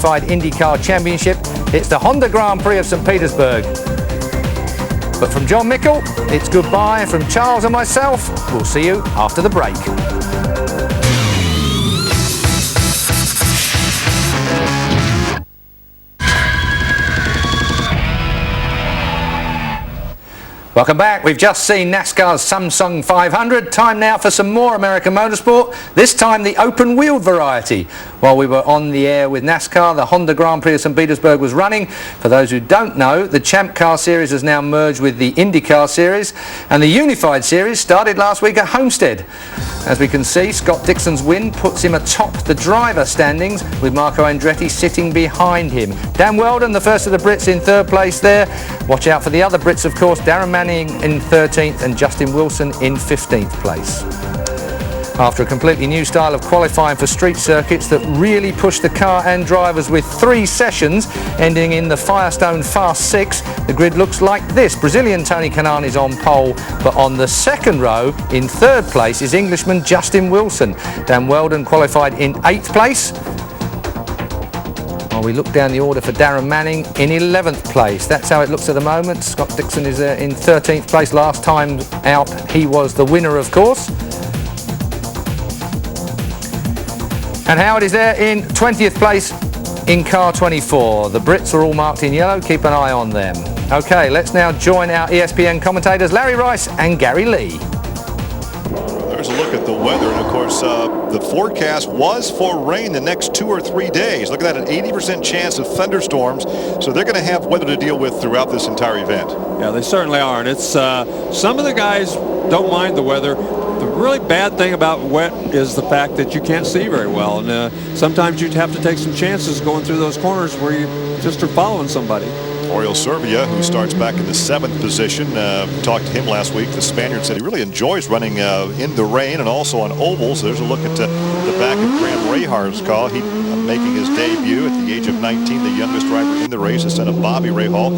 Unified IndyCar Championship. It's the Honda Grand Prix of St. Petersburg. But from John Mickle, it's goodbye. From Charles and myself, we'll see you after the break. Welcome back. We've just seen NASCAR's Samsung 500. Time now for some more American motorsport, this time the open-wheeled variety. While we were on the air with NASCAR, the Honda Grand Prix of St. Petersburg was running. For those who don't know, the Champ Car Series has now merged with the IndyCar Series, and the Unified Series started last week at Homestead. As we can see, Scott Dixon's win puts him atop the driver standings, with Marco Andretti sitting behind him. Dan Wheldon, the first of the Brits, in third place there. Watch out for the other Brits, of course. Darren Manning in 13th and Justin Wilson in 15th place. After a completely new style of qualifying for street circuits that really pushed the car and drivers with 3 sessions, ending in the Firestone Fast 6, the grid looks like this. Brazilian Tony Kanaan is on pole, but on the second row, in third place, is Englishman Justin Wilson. Dan Wheldon qualified in 8th place. While we look down the order for Darren Manning in 11th place. That's how it looks at the moment. Scott Dixon is in 13th place. Last time out, he was the winner, of course. And Howard is there in 20th place in car 24. The Brits are all marked in yellow. Keep an eye on them. Okay, let's now join our ESPN commentators, Larry Rice and Gary Lee. There's a look at the weather, and of course the forecast was for rain the next 2 or 3 days. Look at that, an 80% chance of thunderstorms, so they're going to have weather to deal with throughout this entire event. Yeah, they certainly are, and it's some of the guys don't mind the weather. The really bad thing about wet is the fact that you can't see very well, and sometimes you'd have to take some chances going through those corners where you just are following somebody. Oriol Servia, who starts back in the 7th position, talked to him last week. The Spaniard said he really enjoys running in the rain and also on ovals. There's a look at the back of Graham Rahar's car. He making his debut at the age of 19, the youngest driver in the race, instead of Bobby Rahal.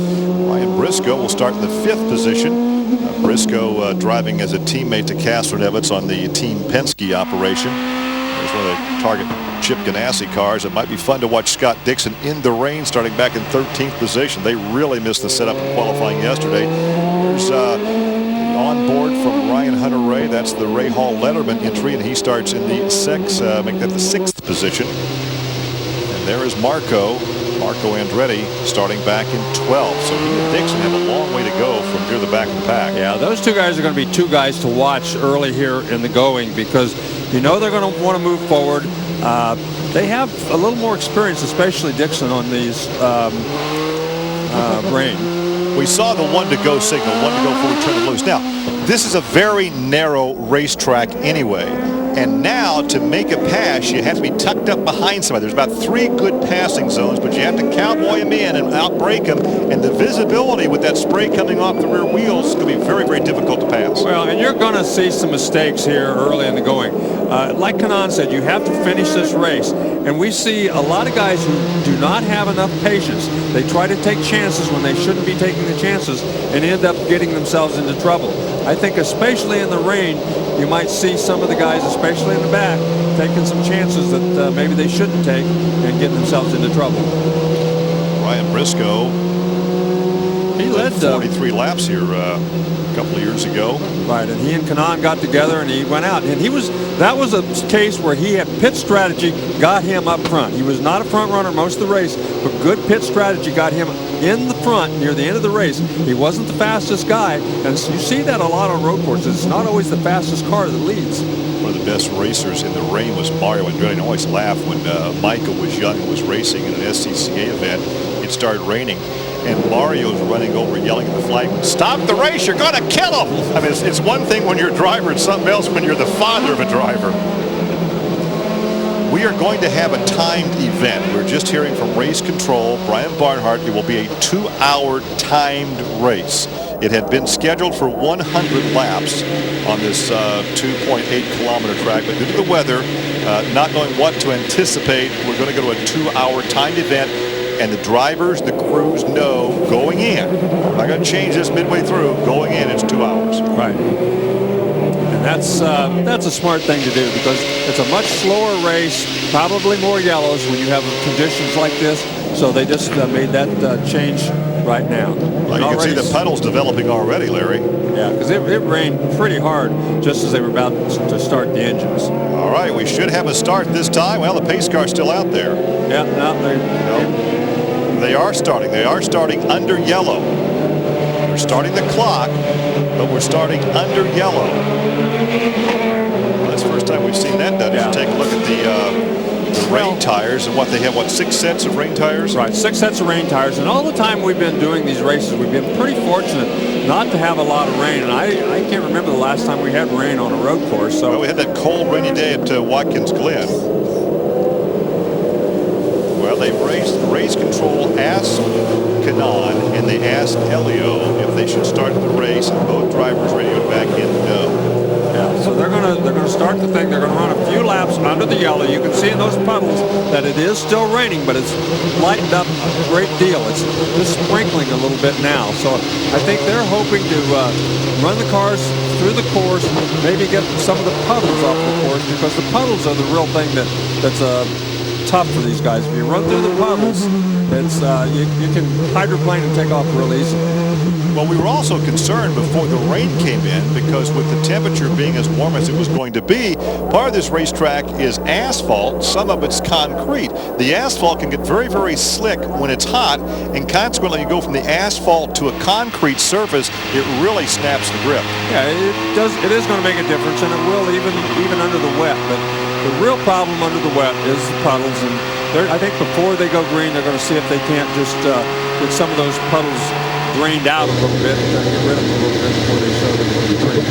Ryan Briscoe will start in the 5th position. Briscoe driving as a teammate to Castroneves on the Team Penske operation. There's one of the Target Chip Ganassi cars. It might be fun to watch Scott Dixon in the rain starting back in 13th position. They really missed the setup in qualifying yesterday. There's the onboard from Ryan Hunter-Ray. That's the Rahal Letterman entry, and he starts in the 6th, make that the 6th position. And there is Marco Andretti starting back in 12th. So he and Dixon have a long way to go from near the back of the pack. Yeah, those two guys are going to be two guys to watch early here in the going, because you know they're going to want to move forward. They have a little more experience, especially Dixon, on these rain. We saw the 1-to-go signal, 1 to go before we turn them loose. Now, this is a very narrow racetrack anyway. And now, to make a pass, you have to be tucked up behind somebody. There's about 3 good passing zones, but you have to cowboy them in and outbrake them. And the visibility with that spray coming off the rear wheels is going to be very, very difficult to pass. Well, and you're going to see some mistakes here early in the going. Like Kanaan said, you have to finish this race. And we see a lot of guys who do not have enough patience. They try to take chances when they shouldn't be taking the chances and end up getting themselves into trouble. I think especially in the rain, you might see some of the guys, especially in the back, taking some chances that maybe they shouldn't take and getting themselves into trouble. Ryan Briscoe, he led 43 laps here a couple of years ago. Right, and he and Kanaan got together and he went out. And that was a case where he had pit strategy got him up front. He was not a front runner most of the race, but good pit strategy got him in the front near the end of the race. He wasn't the fastest guy, and you see that a lot on road courses. It's not always the fastest car that leads. One of the best racers in the rain was Mario Andretti. I always laugh when Michael was young and was racing in an SCCA event. It started raining, and Mario's running over yelling at the flag, "Stop the race, you're going to kill him!" I mean, it's one thing when you're a driver, it's something else when you're the father of a driver. We are going to have a timed event. We're just hearing from race control, Brian Barnhart. It will be a 2-hour timed race. It had been scheduled for 100 laps on this 2.8-kilometer track, but due to the weather, not knowing what to anticipate, we're going to go to a 2-hour timed event. And the drivers, the crews know going in. We're not going to change this midway through. Going in, it's 2 hours. Right. That's a smart thing to do because it's a much slower race, probably more yellows when you have conditions like this. So they just made that change right now. Well, you can see the puddles developing already, Larry. Yeah, because it rained pretty hard just as they were about to start the engines. All right, we should have a start this time. Well, the pace car's still out there. Yeah, they are starting. They are starting under yellow. We're starting the clock, but we're starting under yellow. Well, that's the first time we've seen that done. Yeah. If you take a look at the rain tires and what they have, 6 sets of rain tires? Right, 6 sets of rain tires. And all the time we've been doing these races, we've been pretty fortunate not to have a lot of rain. And I can't remember the last time we had rain on a road course. So well, we had that cold, rainy day at Watkins Glen. Well, they've race control asked Kanaan and they asked Elio if they should start the race, and both drivers radioed back in no. Yeah, so they're gonna start the thing. They're gonna run a few laps under the yellow. You can see in those puddles that it is still raining, but it's lightened up a great deal. It's just sprinkling a little bit now. So I think they're hoping to run the cars through the course, maybe get some of the puddles off the course, because the puddles are the real thing that's tough for these guys. If you run through the puddles, it's you can hydroplane and take off real easily. Well, we were also concerned before the rain came in because with the temperature being as warm as it was going to be, part of this racetrack is asphalt, some of it's concrete. The asphalt can get very, very slick when it's hot, and consequently you go from the asphalt to a concrete surface, it really snaps the grip. Yeah, it does. It is going to make a difference, and it will even under the wet. But the real problem under the wet is the puddles, and I think before they go green, they're going to see if they can't just get some of those puddles drained out a little bit and get rid of them a little bit before they show them the green.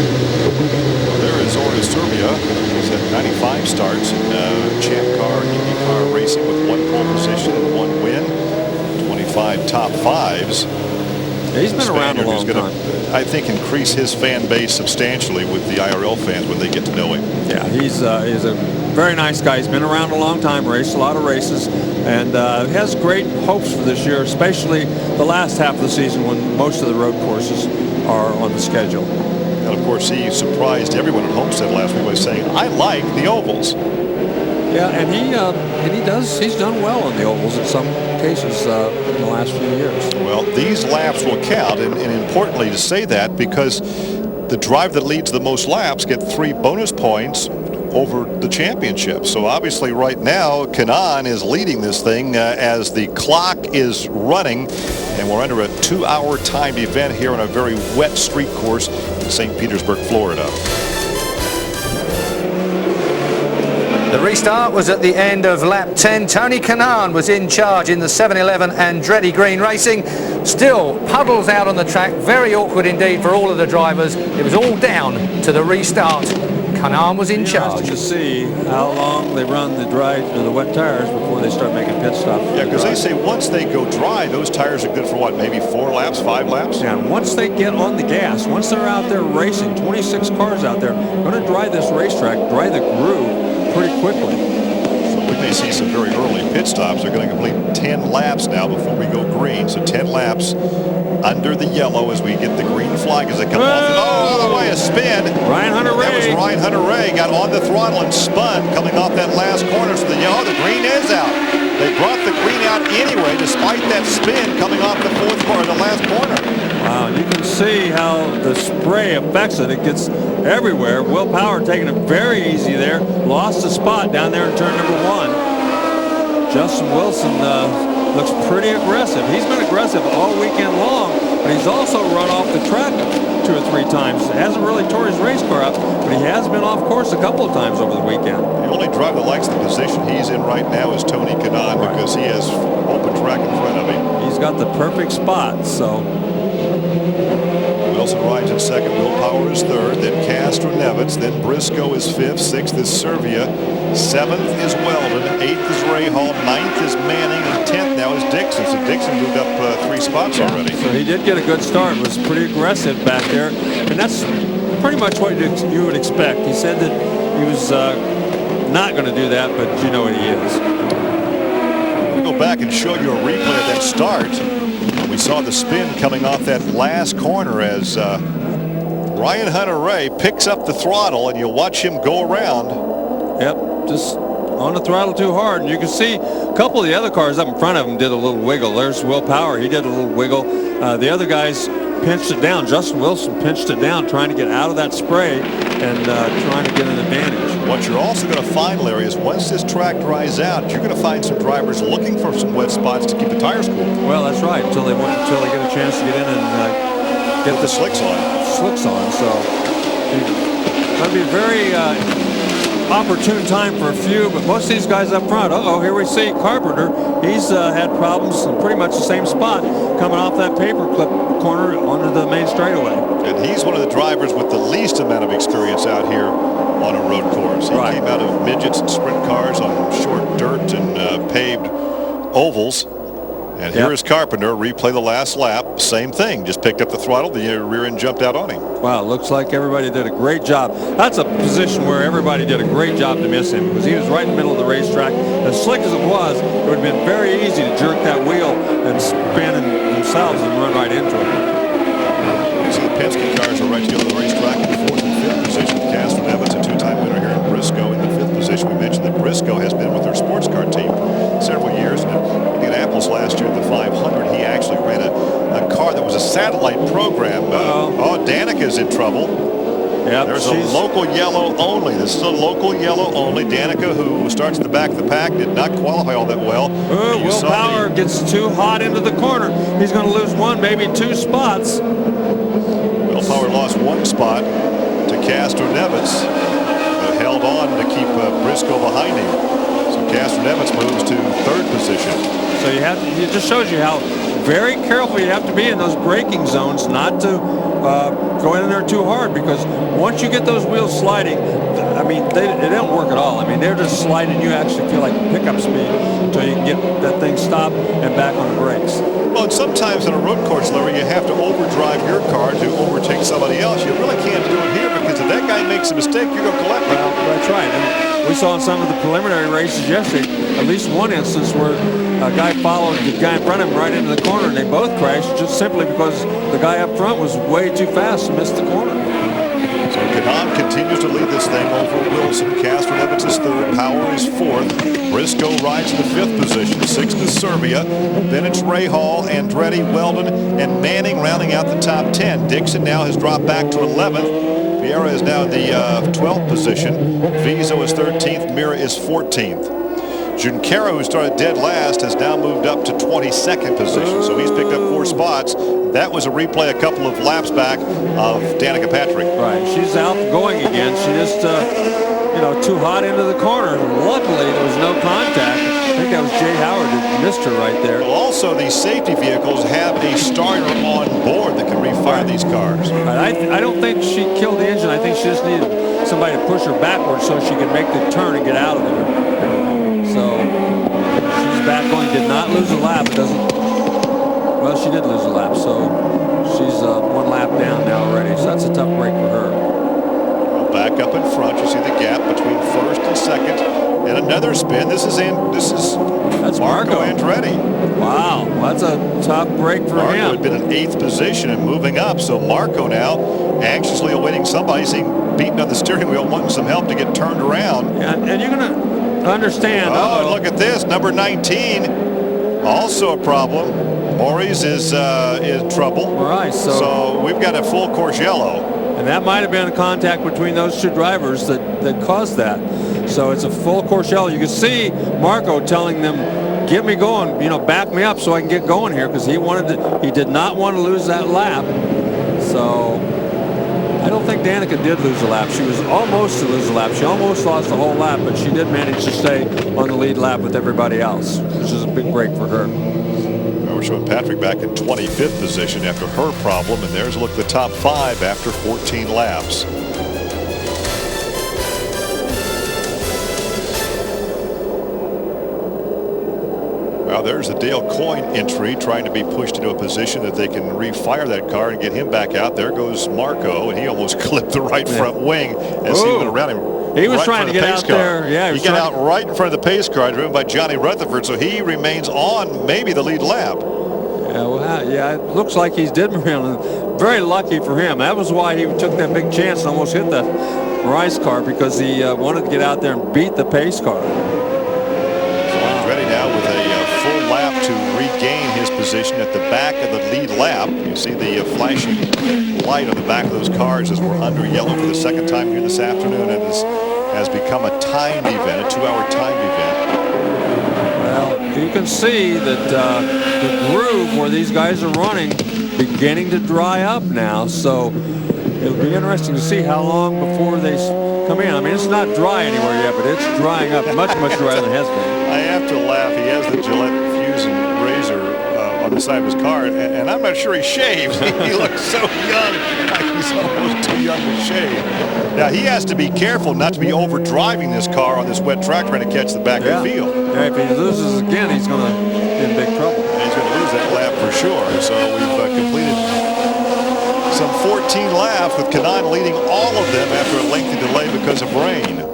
Well, there is Ortis Serbia. He's had 95 starts in Champ Car, Indy Car racing with 1 pole position and 1 win, 25 top 5s. Yeah, he's been around a long time. I think increase his fan base substantially with the IRL fans when they get to know him. Yeah, he's a very nice guy. He's been around a long time, raced a lot of races, and has great hopes for this year, especially the last half of the season when most of the road courses are on the schedule. And of course, he surprised everyone at Homestead last week by saying, "I like the ovals." Yeah, and he's done well on the ovals in some cases in the last few years. Well, these laps will count, and importantly to say that because the driver that leads the most laps get 3 bonus points over the championship. So obviously right now Kanaan is leading this thing as the clock is running, and we're under a 2-hour timed event here on a very wet street course in St. Petersburg, Florida. The restart was at the end of lap 10. Tony Kanaan was in charge in the 711 Andretti Green Racing. Still puddles out on the track, very awkward indeed for all of the drivers. It was all down to the restart. Kanaan was in charge. To see how long they run the dry or the wet tires before they start making pit stops. Yeah, because they say once they go dry, those tires are good for what, maybe 4 laps, 5 laps? Yeah, and once they get on the gas, once they're out there racing, 26 cars out there, going to dry this racetrack, dry the groove pretty quickly. So we may see some very early pit stops. They're going to complete 10 laps now before we go green. So 10 laps under the yellow as we get the green flag as they come off. Oh, the way a spin. Ryan Hunter-Reay. That was Ryan Hunter-Reay. Got on the throttle and spun coming off that last corner. So the green is out. They brought the green out anyway, despite that spin coming off the the last corner. Wow, you can see how the spray affects it. It gets everywhere. Will Power taking it very easy there. Lost the spot down there in turn number 1. Justin Wilson looks pretty aggressive. He's been aggressive all weekend long, but he's also run off the track 2 or 3 times. Hasn't really tore his race car up, but he has been off course a couple of times over the weekend. The only driver that likes the position he's in right now is Tony Kanaan, because he has open track in front of him. He's got the perfect spot, so. Wilson rides in second, Will Power is third, then Castro Nevitz, then Briscoe is fifth, sixth is Servia, seventh is Weldon, eighth is Ray Hall, ninth is Manning, and 10th now is Dixon. So Dixon moved up 3 spots already. So he did get a good start, was pretty aggressive back there, and that's pretty much what you would expect. He said that he was not going to do that, but you know what he is. We'll go back and show you a replay of that start. We saw the spin coming off that last corner as Ryan Hunter-Reay picks up the throttle, and you'll watch him go around. Yep, just on the throttle too hard. And you can see a couple of the other cars up in front of him did a little wiggle. There's Will Power. He did a little wiggle. The other guys pinched it down. Justin Wilson pinched it down, trying to get out of that spray and trying to get an advantage. What you're also going to find, Larry, is once this track dries out, you're going to find some drivers looking for some wet spots to keep the tires cool. Well, that's right. Until they get a chance to get in and get the slicks on. So that'd be a very opportune time for a few, but most of these guys up front. Here we see Carpenter. He's had problems in pretty much the same spot coming off that paperclip corner onto the main straightaway. And he's one of the drivers with the least amount of experience out here on a road course. He came out of midgets and sprint cars on short dirt and paved ovals. And here is Carpenter. Replay the last lap. Same thing. Just picked up the throttle. The rear end jumped out on him. Wow, looks like everybody did a great job. That's a position where everybody did a great job to miss him, because he was right in the middle of the racetrack. As slick as it was, it would have been very easy to jerk that wheel and spin themselves and run right into it. So the Penske cars are right to the racetrack in the 4th and 5th position. Castor Evans, a two-time winner here in Briscoe, in the 5th position. We mentioned that Briscoe has been with their sports car team several years. And Indianapolis last year, the 500, he actually ran a car that was a satellite program. Danica's in trouble. Yep, there's a local yellow only. This is a local yellow only. Danica, who starts at the back of the pack, did not qualify all that well. Will Power gets too hot into the corner. He's going to lose one, maybe two spots. Will Power lost one spot to Castor Nevitz, but held on to keep Briscoe behind him. So Castor Nevitz moves to 3rd position. So it just shows you how very careful you have to be in those braking zones, not to go in there too hard, because once you get those wheels sliding, I mean, they don't work at all. I mean, they're just sliding. You actually feel like pickup speed until you can get that thing stopped and back on the brakes. Well, and sometimes on a road course, Larry, you have to overdrive your car to overtake somebody else. You really can't do it here, because if that guy makes a mistake, you're going to collect it. Well, that's right. And we saw in some of the preliminary races yesterday, at least one instance where a guy followed the guy in front of him right into the corner, and they both crashed just simply because the guy up front was way too fast to miss the corner. So Kanan continues to lead this thing over Wilson. Castor Evans is 3rd. Power is 4th. Briscoe rides to the 5th position. 6th is Serbia. Then it's Rahal, Andretti, Weldon, and Manning rounding out the top 10. Dixon now has dropped back to 11th. Vieira is now in the 12th position. Vizo is 13th. Mira is 14th. Junqueira, who started dead last, has now moved up to 22nd position. So he's picked up 4 spots. That was a replay a couple of laps back of Danica Patrick. Right. She's out going again. She just, too hot into the corner. Luckily, there was no contact. I think that was Jay Howard that missed her right there. Well, also, these safety vehicles have a starter on board that can refire these cars. I don't think she killed the engine. I think she just needed somebody to push her backwards so she could make the turn and get out of there. So she's back going. Did not lose a lap. It doesn't. Well, she did lose a lap, so she's 1 lap down now already. So that's a tough break for her. Well, back up in front, you see the gap between 1st and 2nd, and another spin. That's Marco Andretti. Wow, that's a tough break for Marco him. had been in 8th position and moving up, so Marco now anxiously awaiting somebody, seeing beaten on the steering wheel, wanting some help to get turned around. Yeah, and you're going to understand. Oh, look at this, number 19, also a problem. Maurice is in trouble. All right, so we've got a full course yellow. And that might have been a contact between those two drivers that caused that. So it's a full course yellow. You can see Marco telling them, get me going, back me up so I can get going here, because he did not want to lose that lap. So I don't think Danica did lose a lap. She was almost to lose a lap. She almost lost the whole lap, but she did manage to stay on the lead lap with everybody else, which is a big break for her. We're showing Patrick back in 25th position after her problem, and there's a look at the top 5 after 14 laps. Well, there's the Dale Coyne entry, trying to be pushed into a position that they can refire that car and get him back out. There goes Marco, and he almost clipped the right front wing as he went around him. He was trying to get out there. Yeah, he got out right in front of the pace car driven by Johnny Rutherford, so he remains on maybe the lead lap. Yeah, well, yeah, it looks like he's did around. Very lucky for him. That was why he took that big chance and almost hit the Rice car, because he wanted to get out there and beat the pace car. So he's ready now with a full lap to regain his position at the back of the lead lap. You see the flashing light on the back of those cars as we're under yellow for the second time here this afternoon, and this has become a timed event, a 2-hour timed event. Well, you can see that the groove where these guys are running beginning to dry up now, so it'll be interesting to see how long before they come in. I mean, it's not dry anywhere yet, but it's drying up much drier than it has been. I have to laugh. He has the Gillette Fusion razor on the side of his car, and I'm not sure he shaves. He looks so young. He's almost too young to shave. Now, he has to be careful not to be overdriving this car on this wet track trying to catch the back of the field. Yeah, if he loses again, he's going to be in big trouble. And he's going to lose that lap for sure. So we've completed some 14 laps with Kanaan leading all of them after a lengthy delay because of rain.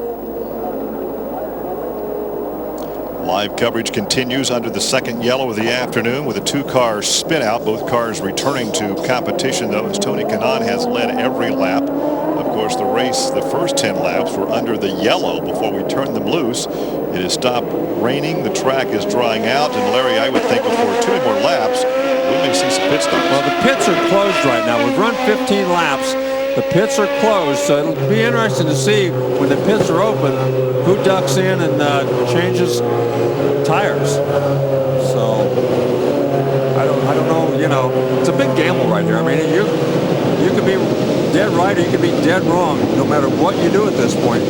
Live coverage continues under the second yellow of the afternoon with a 2-car spin out. Both cars returning to competition, though, as Tony Kanaan has led every lap. Of course, the race, the first 10 laps were under the yellow before we turned them loose. It has stopped raining. The track is drying out. And Larry, I would think before 2 more laps, we may see some pit stops. Well, the pits are closed right now. We've run 15 laps. The pits are closed, so it'll be interesting to see when the pits are open who ducks in and changes tires. So I don't know. You know, it's a big gamble right here. I mean, you could be dead right or you could be dead wrong, no matter what you do at this point.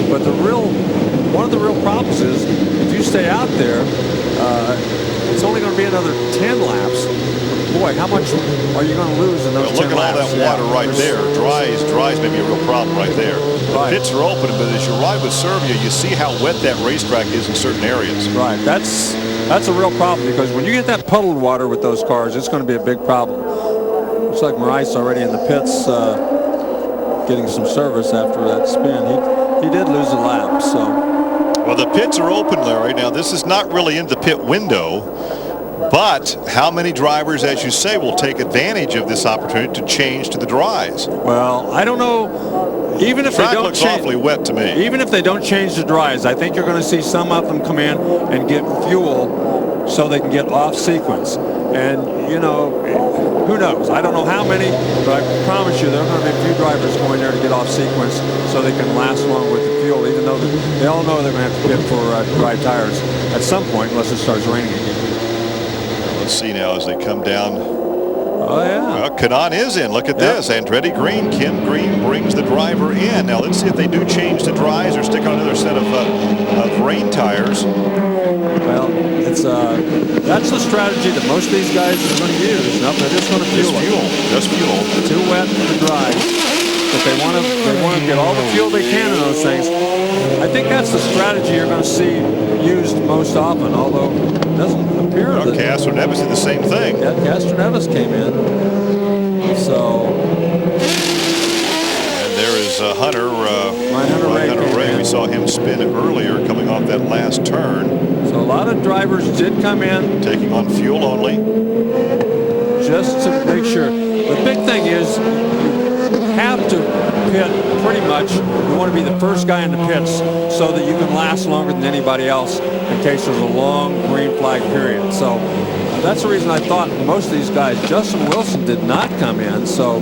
But one of the real problems is if you stay out there, it's only going to be another 10 laps. Boy, how much are you going to lose in those 10 laps? Look at all that water right there. Dries may be a real problem right there. The pits are open, but as you ride with Serbia, you see how wet that racetrack is in certain areas. Right. That's a real problem, because when you get that puddled water with those cars, it's going to be a big problem. Looks like Marais already in the pits getting some service after that spin. He did lose a lap, so. Well, the pits are open, Larry. Now, this is not really in the pit window. But how many drivers, as you say, will take advantage of this opportunity to change to the dries? Well, I don't know. Even if the track they don't looks awfully wet to me. Even if they don't change the dries, I think you're going to see some of them come in and get fuel so they can get off sequence. And, you know, who knows? I don't know how many, but I promise you there are going to be a few drivers going there to get off sequence so they can last long with the fuel, even though they all know they're going to have to get for dry tires at some point unless it starts raining again. Let's see now as they come down. Oh, yeah. Well, Kanaan is in. Look at this. Andretti Green. Kim Green brings the driver in. Now, let's see if they do change the dries or stick on another set of rain tires. Well, that's the strategy that most of these guys are going to use. No, they're just going to fuel. Just fuel. Too wet for the dry. But they want to get all the fuel they can in those things. I think that's the strategy you're going to see used most often, although it doesn't appear that. Castroneves did the same thing. Yeah, Castroneves came in. So. And there is Hunter. Hunter Ray. We saw him spin earlier coming off that last turn. So a lot of drivers did come in. Taking on fuel only. Just to make sure. The big thing is you have to pit pretty much. You want to be the first guy in the pits so that you can last longer than anybody else in case there's a long green flag period. So that's the reason I thought most of these guys. Justin Wilson did not come in, so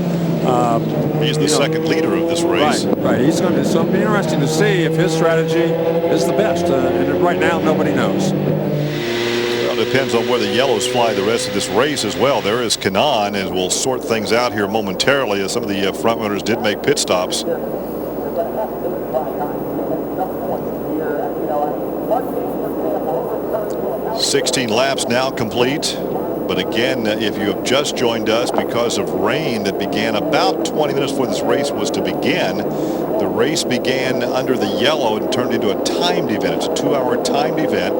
he's the second leader of this race. Right. He's going to. So it'll be interesting to see if his strategy is the best. And right now, nobody knows. Well, it depends on where the yellows fly the rest of this race as well. There is Kanaan, and we'll sort things out here momentarily as some of the front runners did make pit stops. 16 laps now complete. But again, if you have just joined us because of rain that began about 20 minutes before this race was to begin, the race began under the yellow and turned into a timed event. It's a 2-hour timed event.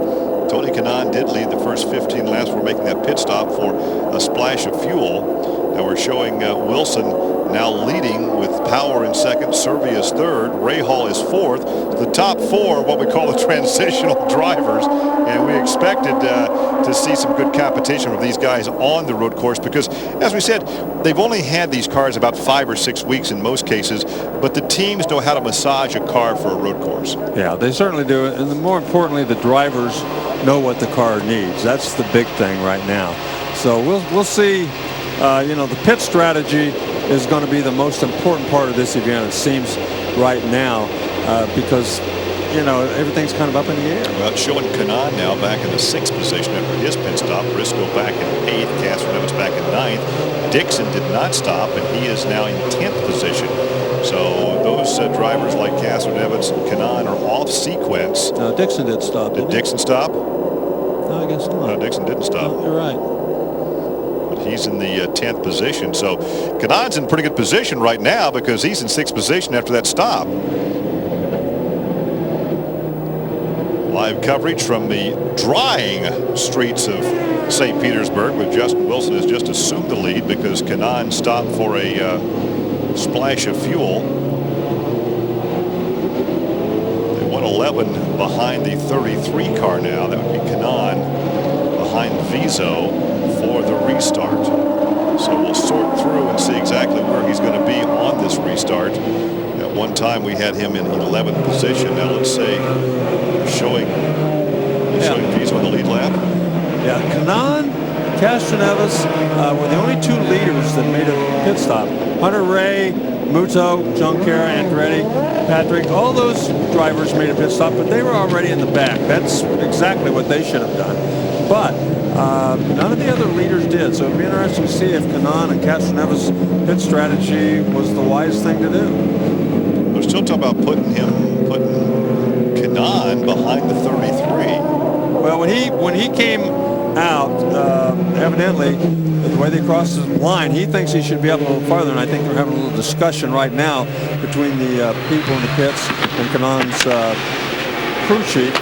Tony Kanaan did lead the first 15 laps. We're making that pit stop for a splash of fuel. Now we're showing Wilson now leading with Power in second, Servia is third, Rahal is fourth. The top four, what we call the transitional drivers, and we expected to see some good competition with these guys on the road course because, as we said, they've only had these cars about 5 or 6 weeks in most cases, but the teams know how to massage a car for a road course. Yeah, they certainly do, and more importantly, the drivers know what the car needs. That's the big thing right now. So we'll see. You know, the pit strategy is going to be the most important part of this event, it seems right now, because, you know, everything's kind of up in the air. Well, showing Kanaan now back in the 6th position after his pit stop. Briscoe back in 8th. Castroneves back in 9th. Dixon did not stop, and he is now in 10th position. So those drivers like Castroneves and Kanaan are off sequence. No, Dixon did stop. Did Dixon stop? No, I guess not. No, Dixon didn't stop. No, you're right. He's in the 10th position. So Kanaan's in pretty good position right now because he's in 6th position after that stop. Live coverage from the drying streets of St. Petersburg with Justin Wilson has just assumed the lead because Kanaan stopped for a splash of fuel. They 111 behind the 33 car now. That would be Kanaan behind Vizo for the restart. So we'll sort through and see exactly where he's going to be on this restart. At one time we had him in 11th position. Now let's see. Showing Vizo on the lead lap. Yeah, Kanaan, Castroneves were the only 2 leaders that made a pit stop. Hunter Ray, Muto, Junqueira, Andretti, Patrick, all those drivers made a pit stop, but they were already in the back. That's exactly what they should have done. But none of the other leaders did, so it'd be interesting to see if Kanaan and Castroneves' pit strategy was the wise thing to do. They're still talking about putting Kanaan behind the 33. Well, when he came out, evidently, the way they crossed the line, he thinks he should be up a little farther, and I think they're having a little discussion right now between the people in the pits and Kanaan's crew chief,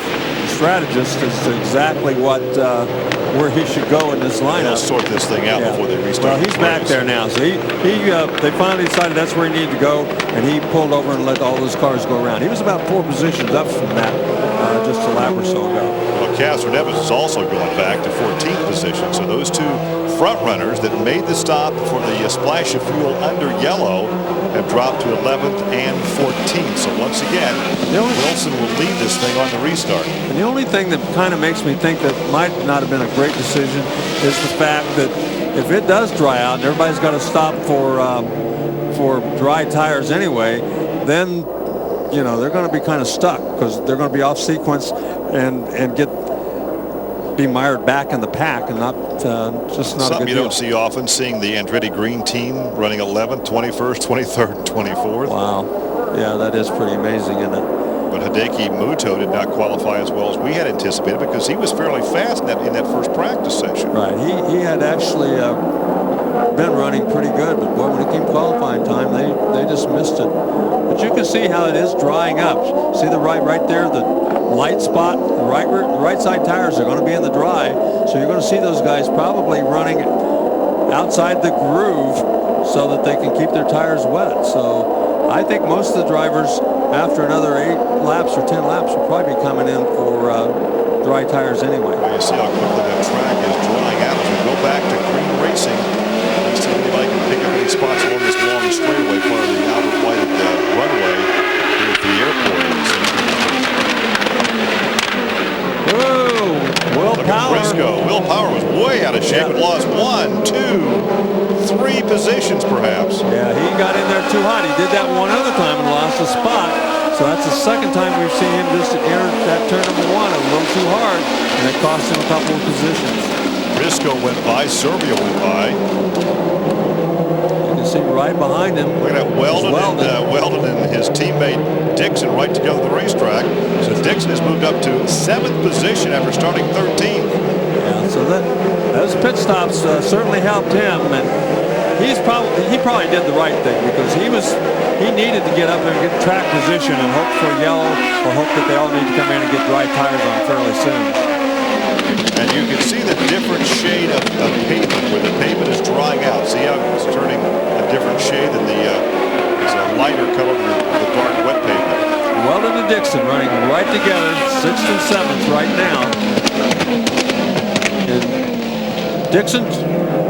strategist, as to exactly where he should go in this lineup. They'll sort this thing out before they restart. Well, he's back there now, so they finally decided that's where he needed to go, and he pulled over and let all those cars go around. He was about 4 positions up from that just a lap or so ago. Well, Castroneves is also going back to 14th position, so those 2 front runners that made the stop for the splash of fuel under yellow have dropped to 11th and 14th. So once again, Wilson will lead this thing on the restart. And the only thing that kind of makes me think that might not have been a great decision is the fact that if it does dry out and everybody's got to stop for dry tires anyway, then, you know, they're going to be kind of stuck because they're going to be off sequence and be mired back in the pack and not just not something a good you deal. don't see often, seeing the Andretti Green team running 11th, 21st, 23rd, and 24th. Wow. Yeah, that is pretty amazing, isn't it? But Hideki Muto did not qualify as well as we had anticipated because he was fairly fast in that first practice session. Right. He had actually been running pretty good, but boy, when it came qualifying time, they just missed it. But you can see how it is drying up. See the right there, the light spot, the right side tires are going to be in the dry, so you're going to see those guys probably running outside the groove so that they can keep their tires wet. So I think most of the drivers, after another 8 laps or 10 laps, will probably be coming in for dry tires anyway. Well, you see how quickly that track is drying out. As we go back to green racing, let's see if anybody can pick up any spots along this long straightaway, part of the outer white runway here at the airport. Whoa! Will Power. Briscoe. Will Power was way out of shape and lost 1, 2, 3 positions perhaps. Yeah, he got in there too hot. He did that one other time and lost a spot. So that's the second time we've seen him just enter that turn number 1 a little too hard, and it cost him a couple of positions. Briscoe went by. Servia went by. You can see right behind him. Look at that Weldon and his teammate Dixon right together at the racetrack. So Dixon has moved up to 7th position after starting 13th. Yeah, so those pit stops certainly helped him, and he probably did the right thing because he needed to get up there and get track position and hope for yellow or hope that they all need to come in and get dry tires on fairly soon. And you can see the different shade of pavement where the pavement is drying out. See how it's turning a different shade than the lighter color than the dark wet pavement. Weldon and Dixon running right together, 6th and 7th right now. And Dixon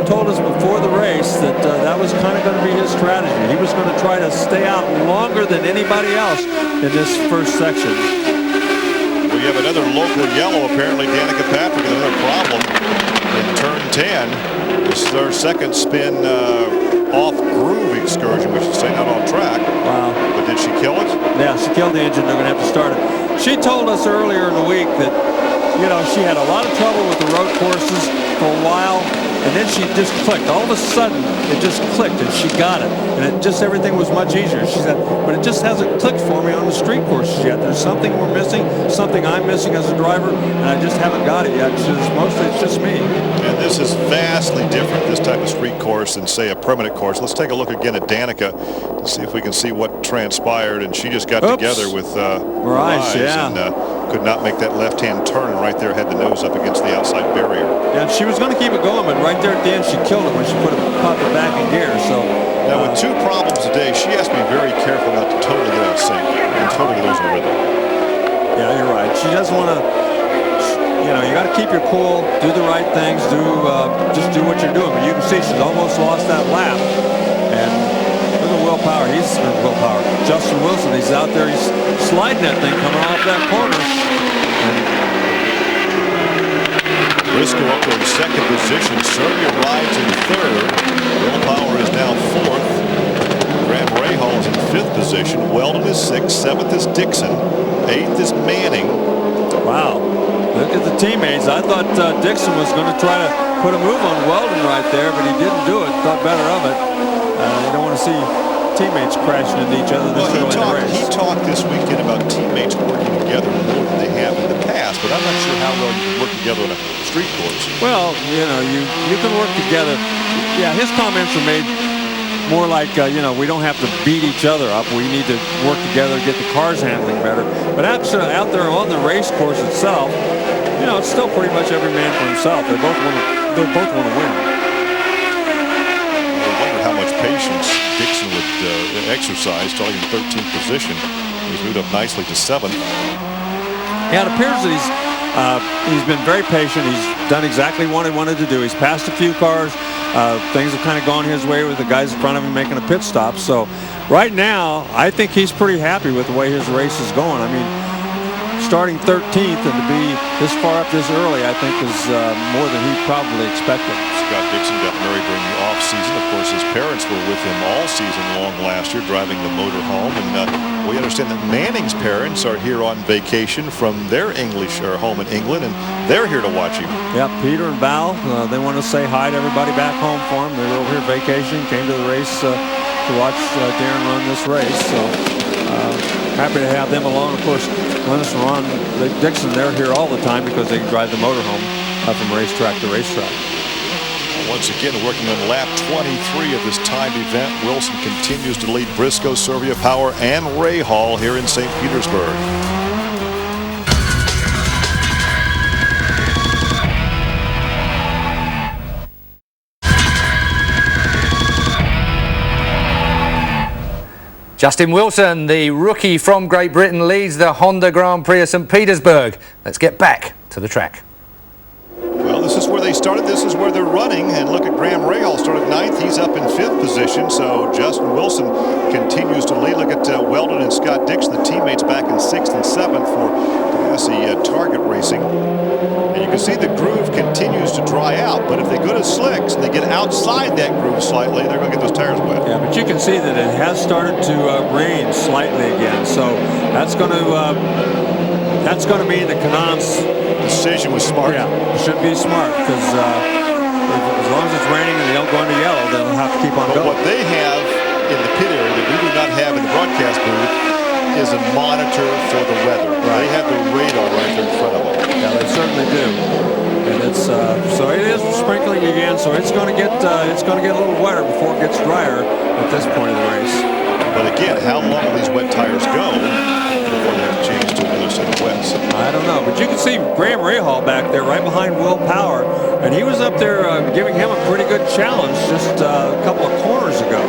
told us before the race that that was kind of going to be his strategy. He was going to try to stay out longer than anybody else in this first section. We have another local yellow, apparently. Danica Patrick, another problem in turn 10. This is their second spin off groove excursion, we should say, not on track. Wow. But did she kill it? Yeah, she killed the engine. They're going to have to start it. She told us earlier in the week that, you know, she had a lot of trouble with the road courses for a while, and then she just clicked. All of a sudden, it just clicked, and she got it. And it just, everything was much easier. She said, but it just hasn't clicked for me on the street courses yet. There's something we're missing, something I'm missing as a driver, and I just haven't got it yet. She says, mostly it's just me. And this is vastly different, this type of street course, than, say, a permanent course. Let's take a look again at Danica to see if we can see what transpired. And she just got together with Rice, yeah. And could not make that left-hand turn, and right there had the nose up against the outside barrier. Yeah, she was going to keep it going, but right there at the end, she killed it when she popped it back in gear. So now with 2 problems today, she has to be very careful not to totally get out of sync and totally lose her rhythm. Yeah, you're right. She doesn't want to. You know, you got to keep your cool, do the right things, just do what you're doing. But you can see she's almost lost that lap. And look at Will Power. Justin Wilson, he's out there. He's sliding that thing coming off that corner. Briscoe up in second position. Serbia rides in third. Will Power is now fourth. Graham Rahal is in fifth position. Weldon is sixth. Seventh is Dixon. Eighth is Manning. Wow. Look at the teammates. I thought Dixon was going to try to put a move on Weldon right there, but he didn't do it. Thought better of it. You don't want to see teammates crashing into each other this early in the race. He talked this weekend about teammates working together more than they have in the past, but I'm not sure how well you can work together on a street course. Well, you know, you can work together. Yeah, his comments were made more like, you know, we don't have to beat each other up. We need to work together to get the cars handling better. But actually, out there on the race course itself, you know, it's still pretty much every man for himself. They both want to win. I wonder how much patience Dixon would exercise, starting in 13th position. He's moved up nicely to 7th. Yeah, it appears that he's been very patient. He's done exactly what he wanted to do. He's passed a few cars. Things have kind of gone his way with the guys in front of him making a pit stop. So right now, I think he's pretty happy with the way his race is going. I mean, starting 13th and to be this far up this early, I think is more than he probably expected. Scott Dixon got married during the off-season. Of course, his parents were with him all season long last year, driving the motor home. And we understand that Manning's parents are here on vacation from their English or home in England, and they're here to watch him. Yeah, Peter and Val, they want to say hi to everybody back home for him. They were over here vacationing, came to the race to watch Darren run this race. So happy to have them along. Of course, Lennis and Ron Dixon, they're here all the time because they drive the motorhome from racetrack to racetrack. Once again, working on lap 23 of this timed event, Wilson continues to lead Briscoe, Serbia Power, and Rahal here in St. Petersburg. Justin Wilson, the rookie from Great Britain, leads the Honda Grand Prix of St. Petersburg. Let's get back to the track. Well, this is where they started. This is where they're running. And look at Graham Rahal started 9th. He's up in 5th position. So Justin Wilson continues to lead. Look at Weldon and Scott Dixon, the teammates, back in 6th and 7th for Ganassi Target Racing. And you can see the groove continues to dry out. But if they go to slicks and they get outside that groove slightly, they're going to get those tires wet. Yeah, but you can see that it has started to rain slightly again. So that's going to mean that Kanan's decision was smart. Yeah, it should be smart because as long as it's raining and they don't go into yellow, they'll have to keep on going. What they have in the pit area that we do not have in the broadcast booth is a monitor for the weather. Right. They have the radar right there in front of them. Yeah, they certainly do. And it's so it is sprinkling again. So it's going to get a little wetter before it gets drier at this point of the race. But again, how long will these wet tires go before they have to change to another set of wets? I don't know, but you can see Graham Rahal back there right behind Will Power, and he was up there giving him a pretty good challenge just a couple of corners ago.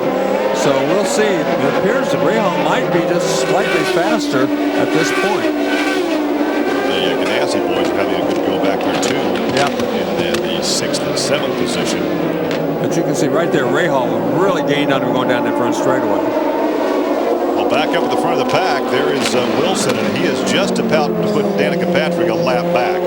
So we'll see. It appears that Rahal might be just slightly faster at this point. The Ganassi boys are having a good go back there too. Yeah. In the 6th and 7th position. But you can see right there, Rahal really gained on him going down that front straightaway. Well, back up at the front of the pack, there is Wilson, and he is just about to put Danica Patrick a lap back.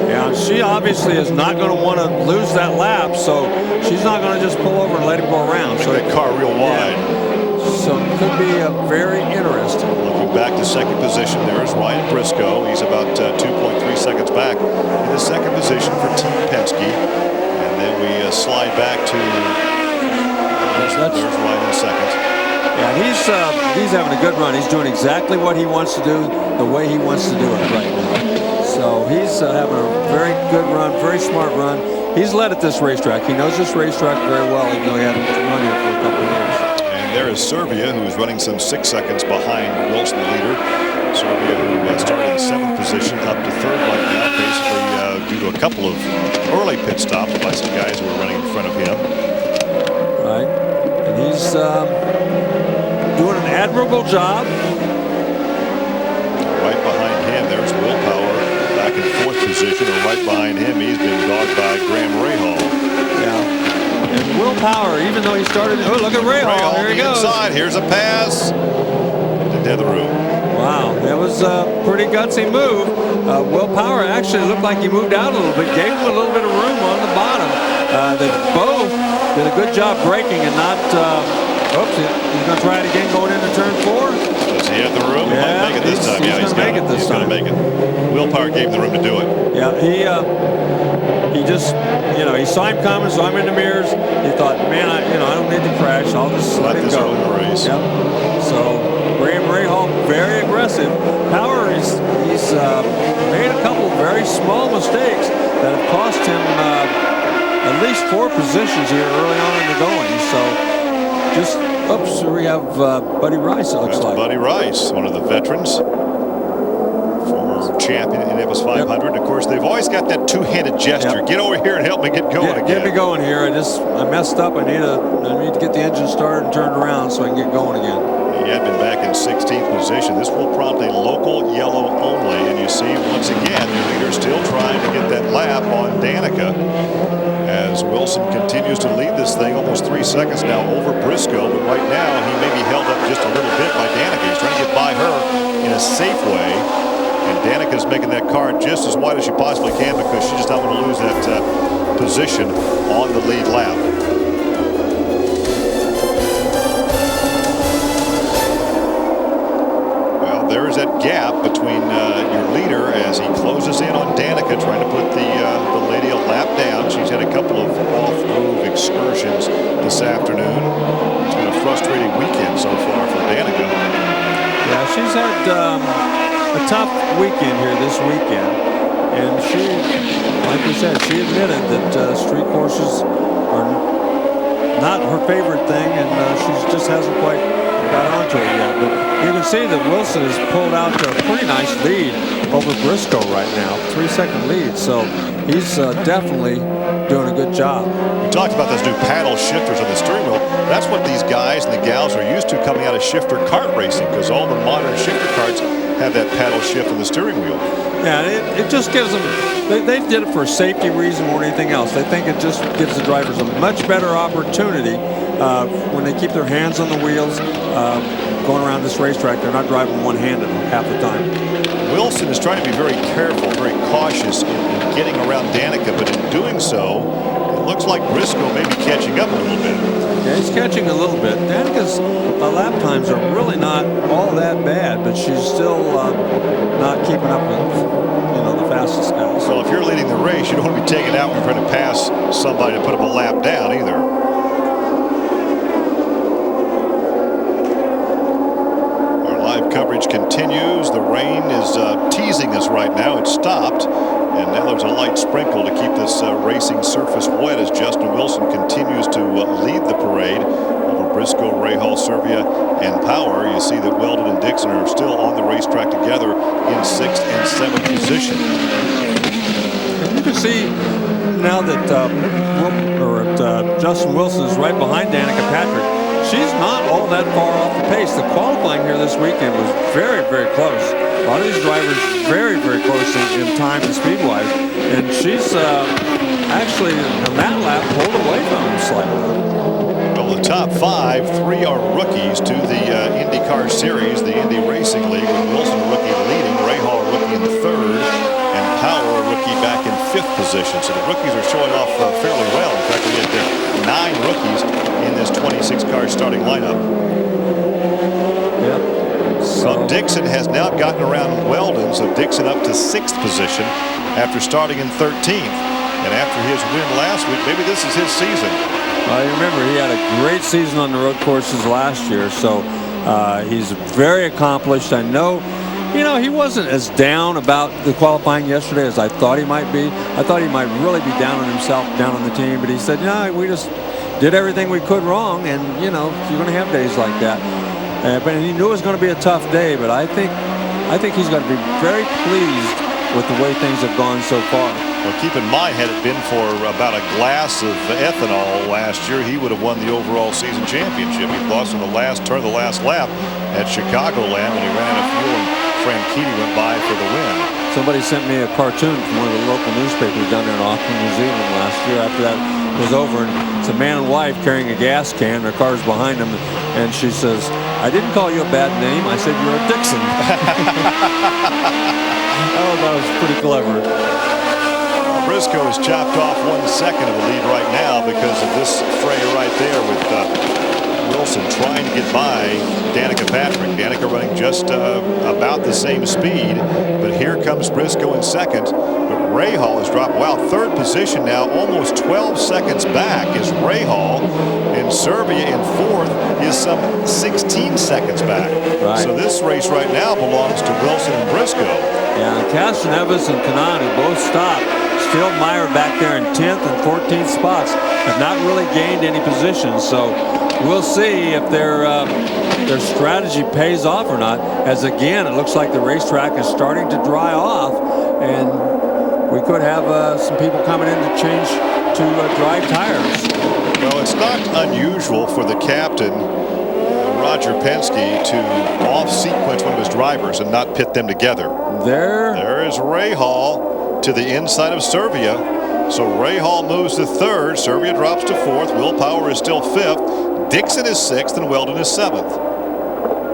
Yeah, she obviously is not going to want to lose that lap, so she's not going to just pull over and let him go around. Make so that car real wide. Yeah. So it could be very interesting. Looking back to second position, there is Ryan Briscoe. He's about 2.3 seconds back in the second position for Team Penske. And then we slide back to there's Ryan in second. Yeah, he's having a good run. He's doing exactly what he wants to do, the way he wants to do it right now. So he's having a very good run, very smart run. He's led at this racetrack. He knows this racetrack very well, even though he hadn't run here for a couple of years. And there is Serbia, who's running some 6 seconds behind Wilson, the leader. Serbia, who started in 7th position, up to 3rd right now, basically due to a couple of early pit stops by some guys who were running in front of him. Right, and he's doing an admirable job. Right behind him, there's Will Power, back in 4th position, and right behind him, he's been dogged by Graham Rahal. Yeah, and Will Power, even though he started, oh, look at Rahal, here he goes. Inside, here's a pass to Detheroux. Wow, that was a pretty gutsy move. Will Power actually looked like he moved out a little bit, gave him a little bit of room on the bottom. They both did a good job braking and not, oops, he's going to try it again going into turn 4. Does he have the room? He might make it this time. Yeah, he's going to make it this time. He's going to make it. Will Power gave him the room to do it. Yeah, he just, you know, he saw him coming, saw him in the mirrors. He thought, man, I don't need to crash. I'll just let him go. Race. Yep. So Graham Rahal, very aggressive. Power, he's made a couple very small mistakes that have cost him at least 4 positions here early on in the going. So just, oops, we have Buddy Rice, it looks like. Buddy Rice, one of the veterans. Former champion in Indianapolis 500. Of course, they've always got that two-handed gesture. Yep. Get over here and help me get going again. Get me going here. I messed up. I need to get the engine started and turned around so I can get going again. He had been back in 16th position. This will prompt a local yellow only. And you see, once again, the leader still trying to get that lap on Danica. As Wilson continues to lead this thing, almost 3 seconds now over Briscoe. But right now, he may be held up just a little bit by Danica. He's trying to get by her in a safe way. And Danica's making that car just as wide as she possibly can because she does not want to lose that position on the lead lap. Well, there is that gap between your leader as he closes in on Danica, trying to put the lady a lap down. She's had a couple of off-groove excursions this afternoon. It's been a frustrating weekend so far for Danica. Yeah, she's had a tough weekend here this weekend, and she, like we said, she admitted that street courses are not her favorite thing, and she just hasn't quite got onto it yet. But you can see that Wilson has pulled out a pretty nice lead over Briscoe right now, 3-second lead. So he's definitely doing a good job. We talked about those new paddle shifters on the steering wheel. That's what these guys and the gals are used to coming out of shifter kart racing, because all the modern shifter karts have that paddle shift on the steering wheel. Yeah, it just gives them, they did it for a safety reason more than anything else. They think it just gives the drivers a much better opportunity when they keep their hands on the wheels going around this racetrack. They're not driving one-handed half the time. Wilson is trying to be very careful, very cautious in getting around Danica, but in doing so, it looks like Briscoe may be catching up a little bit. Yeah, he's catching a little bit. Danica's lap times are really not all that bad, but she's still not keeping up with, the fastest guys. Well, if you're leading the race, you don't want to be taken out when you're trying to pass somebody to put them a lap down either. Our live coverage continues. The rain is teasing us right now. It stopped. And now there's a light sprinkle to keep this racing surface wet as Justin Wilson continues to lead the parade over Briscoe, Rahal, Serbia, and Power. You see that Weldon and Dixon are still on the racetrack together in 6th and 7th position. You can see now that Justin Wilson is right behind Danica Patrick. she's not all that far off the pace. The qualifying here this weekend was very, very close. A lot of these drivers very, very close in time and speed-wise. And she's actually, on that lap, pulled away from him slightly. Well, the top 5, 3 are rookies to the IndyCar Series, the Indy Racing League, with Wilson, a rookie, leading, Rahal, a rookie, in the 3rd, and Power, a rookie, back in 5th position. So the rookies are showing off fairly well. In fact, we get there 9 rookies in this 26-car starting lineup. Yep. Well, Dixon has now gotten around Weldon, so Dixon up to 6th position after starting in 13th. And after his win last week, maybe this is his season. You remember, he had a great season on the road courses last year, so he's very accomplished. I know, you know, he wasn't as down about the qualifying yesterday as I thought he might be. I thought he might really be down on himself, down on the team, but he said, no, we just did everything we could wrong, and, you know, you're going to have days like that. But he knew it was going to be a tough day, but I think he's going to be very pleased with the way things have gone so far. Well, keep in mind, had it been for about a glass of ethanol last year, he would have won the overall season championship. He lost on the last turn, the last lap at Chicagoland when he ran out of fuel and Franchitti went by for the win. Somebody sent me a cartoon from one of the local newspapers down there in Auckland, New Zealand last year after that was over, and it's a man and wife carrying a gas can. Their car's behind them, and she says, I didn't call you a bad name. I said you're a Dixon. Oh, that was pretty clever. Briscoe has chopped off 1 second of the lead right now because of this fray right there with Wilson trying to get by Danica Patrick. Danica running just about the same speed, but here comes Briscoe in 2nd. But Rahal has dropped, wow, 3rd position now, almost 12 seconds back is Rahal, and Serbia in 4th is some 16 seconds back. Right. So this race right now belongs to Wilson and Briscoe. Yeah, Castroneves and Kanaan, who both stopped, still mired back there in 10th and 14th spots, have not really gained any positions. So we'll see if their strategy pays off or not, as again, it looks like the racetrack is starting to dry off, and we could have some people coming in to change to dry tires. Well, it's not unusual for the captain, Roger Penske, to off-sequence one of his drivers and not pit them together. There is Rahal to the inside of Serbia. So Rahal moves to 3rd. Serbia drops to 4th. Will Power is still 5th. Dixon is 6th, and Weldon is 7th.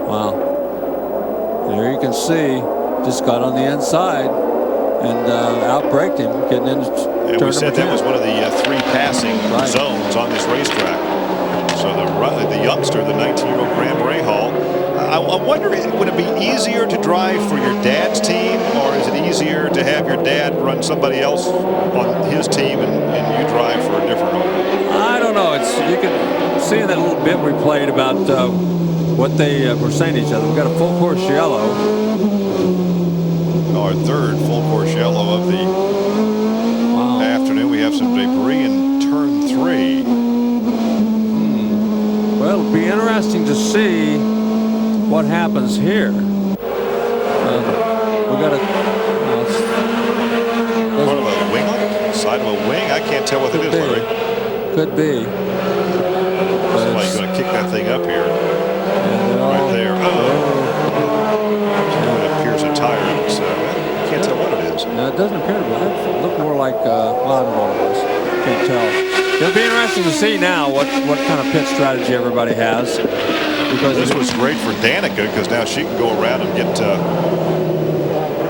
Wow. There you can see, just got on the inside and outbraked him, getting into turn we said number 10. that was one of the 3 passing zones on this racetrack. So the youngster, the 19-year-old Graham Rahal, I wonder, would it be easier to drive for your dad's team, or is it easier to have your dad run somebody else on his team and you drive for a different one? I don't know. You can see in that little bit we played about what they were saying to each other. We've got a full course yellow. Our 3rd full course yellow of the afternoon. We have some debris in turn 3. Well, it'll be interesting to see what happens here. We got a part of a winglet, side of a wing. I can't tell what it is, Larry. Could be. Somebody's going to kick that thing up here. Right there. It appears a tire. I can't tell what it is. No, it doesn't appear to be. It looked more like, well, I don't know what it is. Can't tell. It'll be interesting to see now what kind of pit strategy everybody has. Because this was great for Danica, because now she can go around and get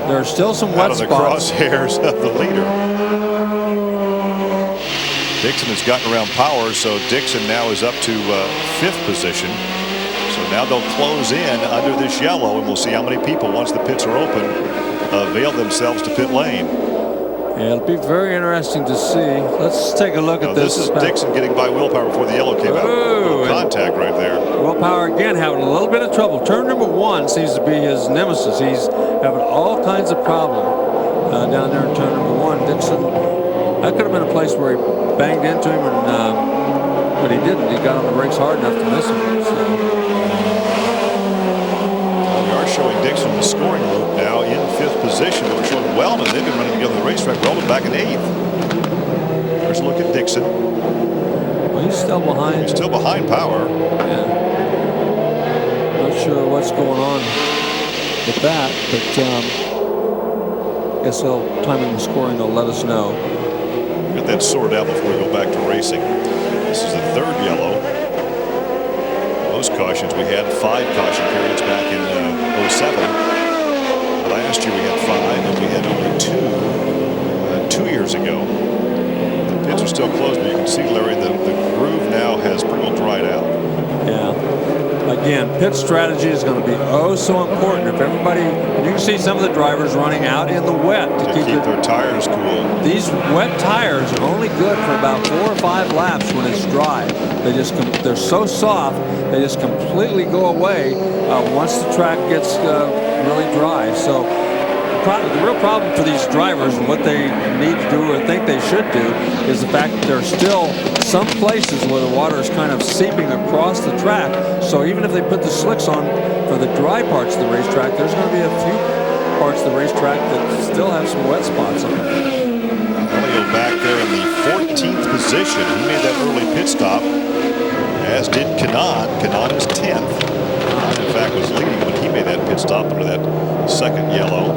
there are still some wet out of the spots. crosshairs of the leader. Dixon has gotten around Power, so Dixon now is up to 5th position. So now they'll close in under this yellow, and we'll see how many people, once the pits are open, avail themselves to pit lane. Yeah, it'll be very interesting to see. Let's take a look at this. This is Dixon getting by Will Power before the yellow came out. Little contact right there. Will Power again having a little bit of trouble. Turn number 1 seems to be his nemesis. He's having all kinds of problem down there in turn number 1. Dixon, that could have been a place where he banged into him, but he didn't. He got on the brakes hard enough to miss him. So. We are showing Dixon the scoring loop now in 5th position. We're showing Weldon. They've been running together the racetrack. Weldon back in 8th. There's a look at Dixon. Well, he's still behind. He's still behind Power. Yeah. Not sure what's going on with that, but I guess they'll timing the scoring. They'll let us know. Get that sorted out before we go back to racing. This is the third yellow. Most cautions we had 5 caution periods back in 07. Last year we had 5, and we had only 2 years ago. The pits are still closed, but you can see, Larry, the groove now has pretty well dried out. Yeah. Again, pit strategy is going to be so important. If everybody, you can see some of the drivers running out in the wet to keep their tires cool. These wet tires are only good for about 4 or 5 laps when it's dry. They're so soft, they just completely go away once the track gets really dry. So the real problem for these drivers and what they need to do or think they should do is the fact that there are still some places where the water is kind of seeping across the track. So even if they put the slicks on for the dry parts of the racetrack, there's going to be a few parts of the racetrack that still have some wet spots on it. Elio back there in the 14th position. He made that early pit stop, as did Kanaan. Kanaan is 10th. Kanaan, in fact, was leading when he made that pit stop under that second yellow.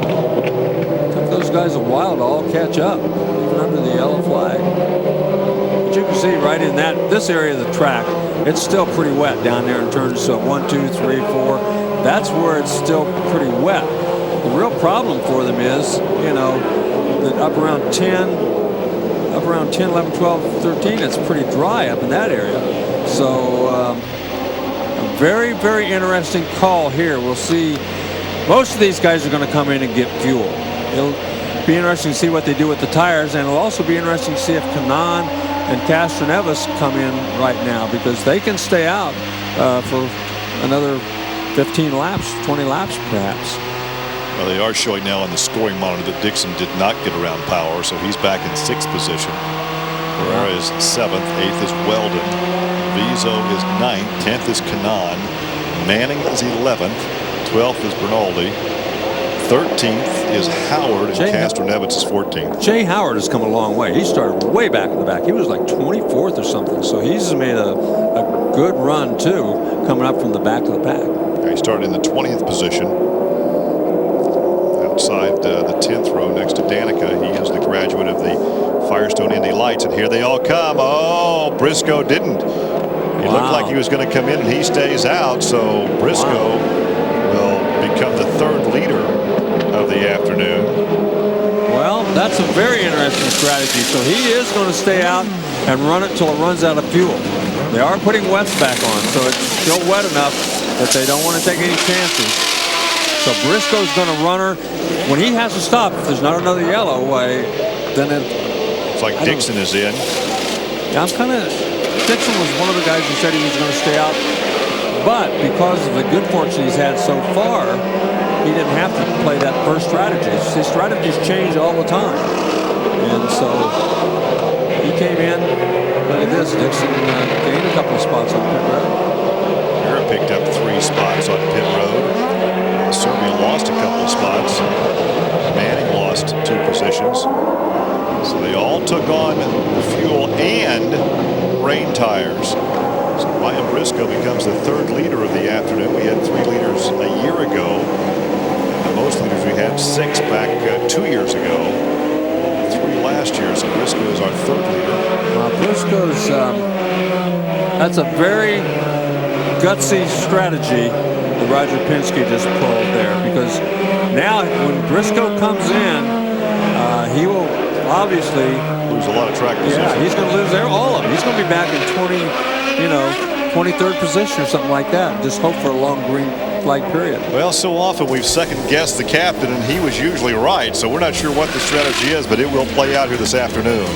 Took those guys a while to all catch up, even under the yellow flag. But you can see right in this area of the track, it's still pretty wet down there in turns 1, 2, 3, 4. That's where it's still pretty wet. The real problem for them is, you know, that up around 10, 11, 12, 13, it's pretty dry up in that area. So a very, very interesting call here. We'll see. Most of these guys are going to come in and get fuel. It'll be interesting to see what they do with the tires, and it'll also be interesting to see if Kanaan and Castroneves come in right now, because they can stay out for another 15 laps, 20 laps perhaps. Well, they are showing now on the scoring monitor that Dixon did not get around Power, so he's back in 6th position. Ferrara is 7th, 8th is Weldon, Vizo is 9th, 10th is Kanaan, Manning is 11th, 12th is Bernaldi, 13th is Howard, and Castroneves is 14th. Jay Howard has come a long way. He started way back in the back. He was like 24th or something, so he's made a good run too, coming up from the back of the pack. He started in the 20th position. Outside the 10th row next to Danica. He is the graduate of the Firestone Indy Lights, and here they all come. Oh, Briscoe didn't. He looked like he was going to come in, and he stays out, so Briscoe will become the 3rd leader of the afternoon. Well, that's a very interesting strategy. So he is going to stay out and run it till it runs out of fuel. They are putting wets back on, so it's still wet enough that they don't want to take any chances. So Briscoe's going to run her. When he has to stop, if there's not another yellow way, then it's like Dixon is in. Yeah, Dixon was one of the guys who said he was going to stay out. But because of the good fortune he's had so far, he didn't have to play that first strategy. His strategies change all the time. And so he came in. Look at this. Dixon gained a couple of spots on pit road. Garrett picked up 3 spots on pit road. Serbia lost a couple of spots. Manning lost 2 positions. So they all took on the fuel and rain tires. So Ryan Briscoe becomes the 3rd leader of the afternoon. We had 3 leaders a year ago. And the most leaders we had 6 back 2 years ago. 3 last year. So Briscoe is our 3rd leader. Briscoe's that's a very gutsy strategy that Roger Penske just pulled there, because now when Briscoe comes in, he will obviously lose a lot of track position. Yeah, he's going to lose all of them. He's going to be back in 23rd position or something like that. Just hope for a long green flag period. Well, so often we've second-guessed the captain, and he was usually right. So we're not sure what the strategy is, but it will play out here this afternoon.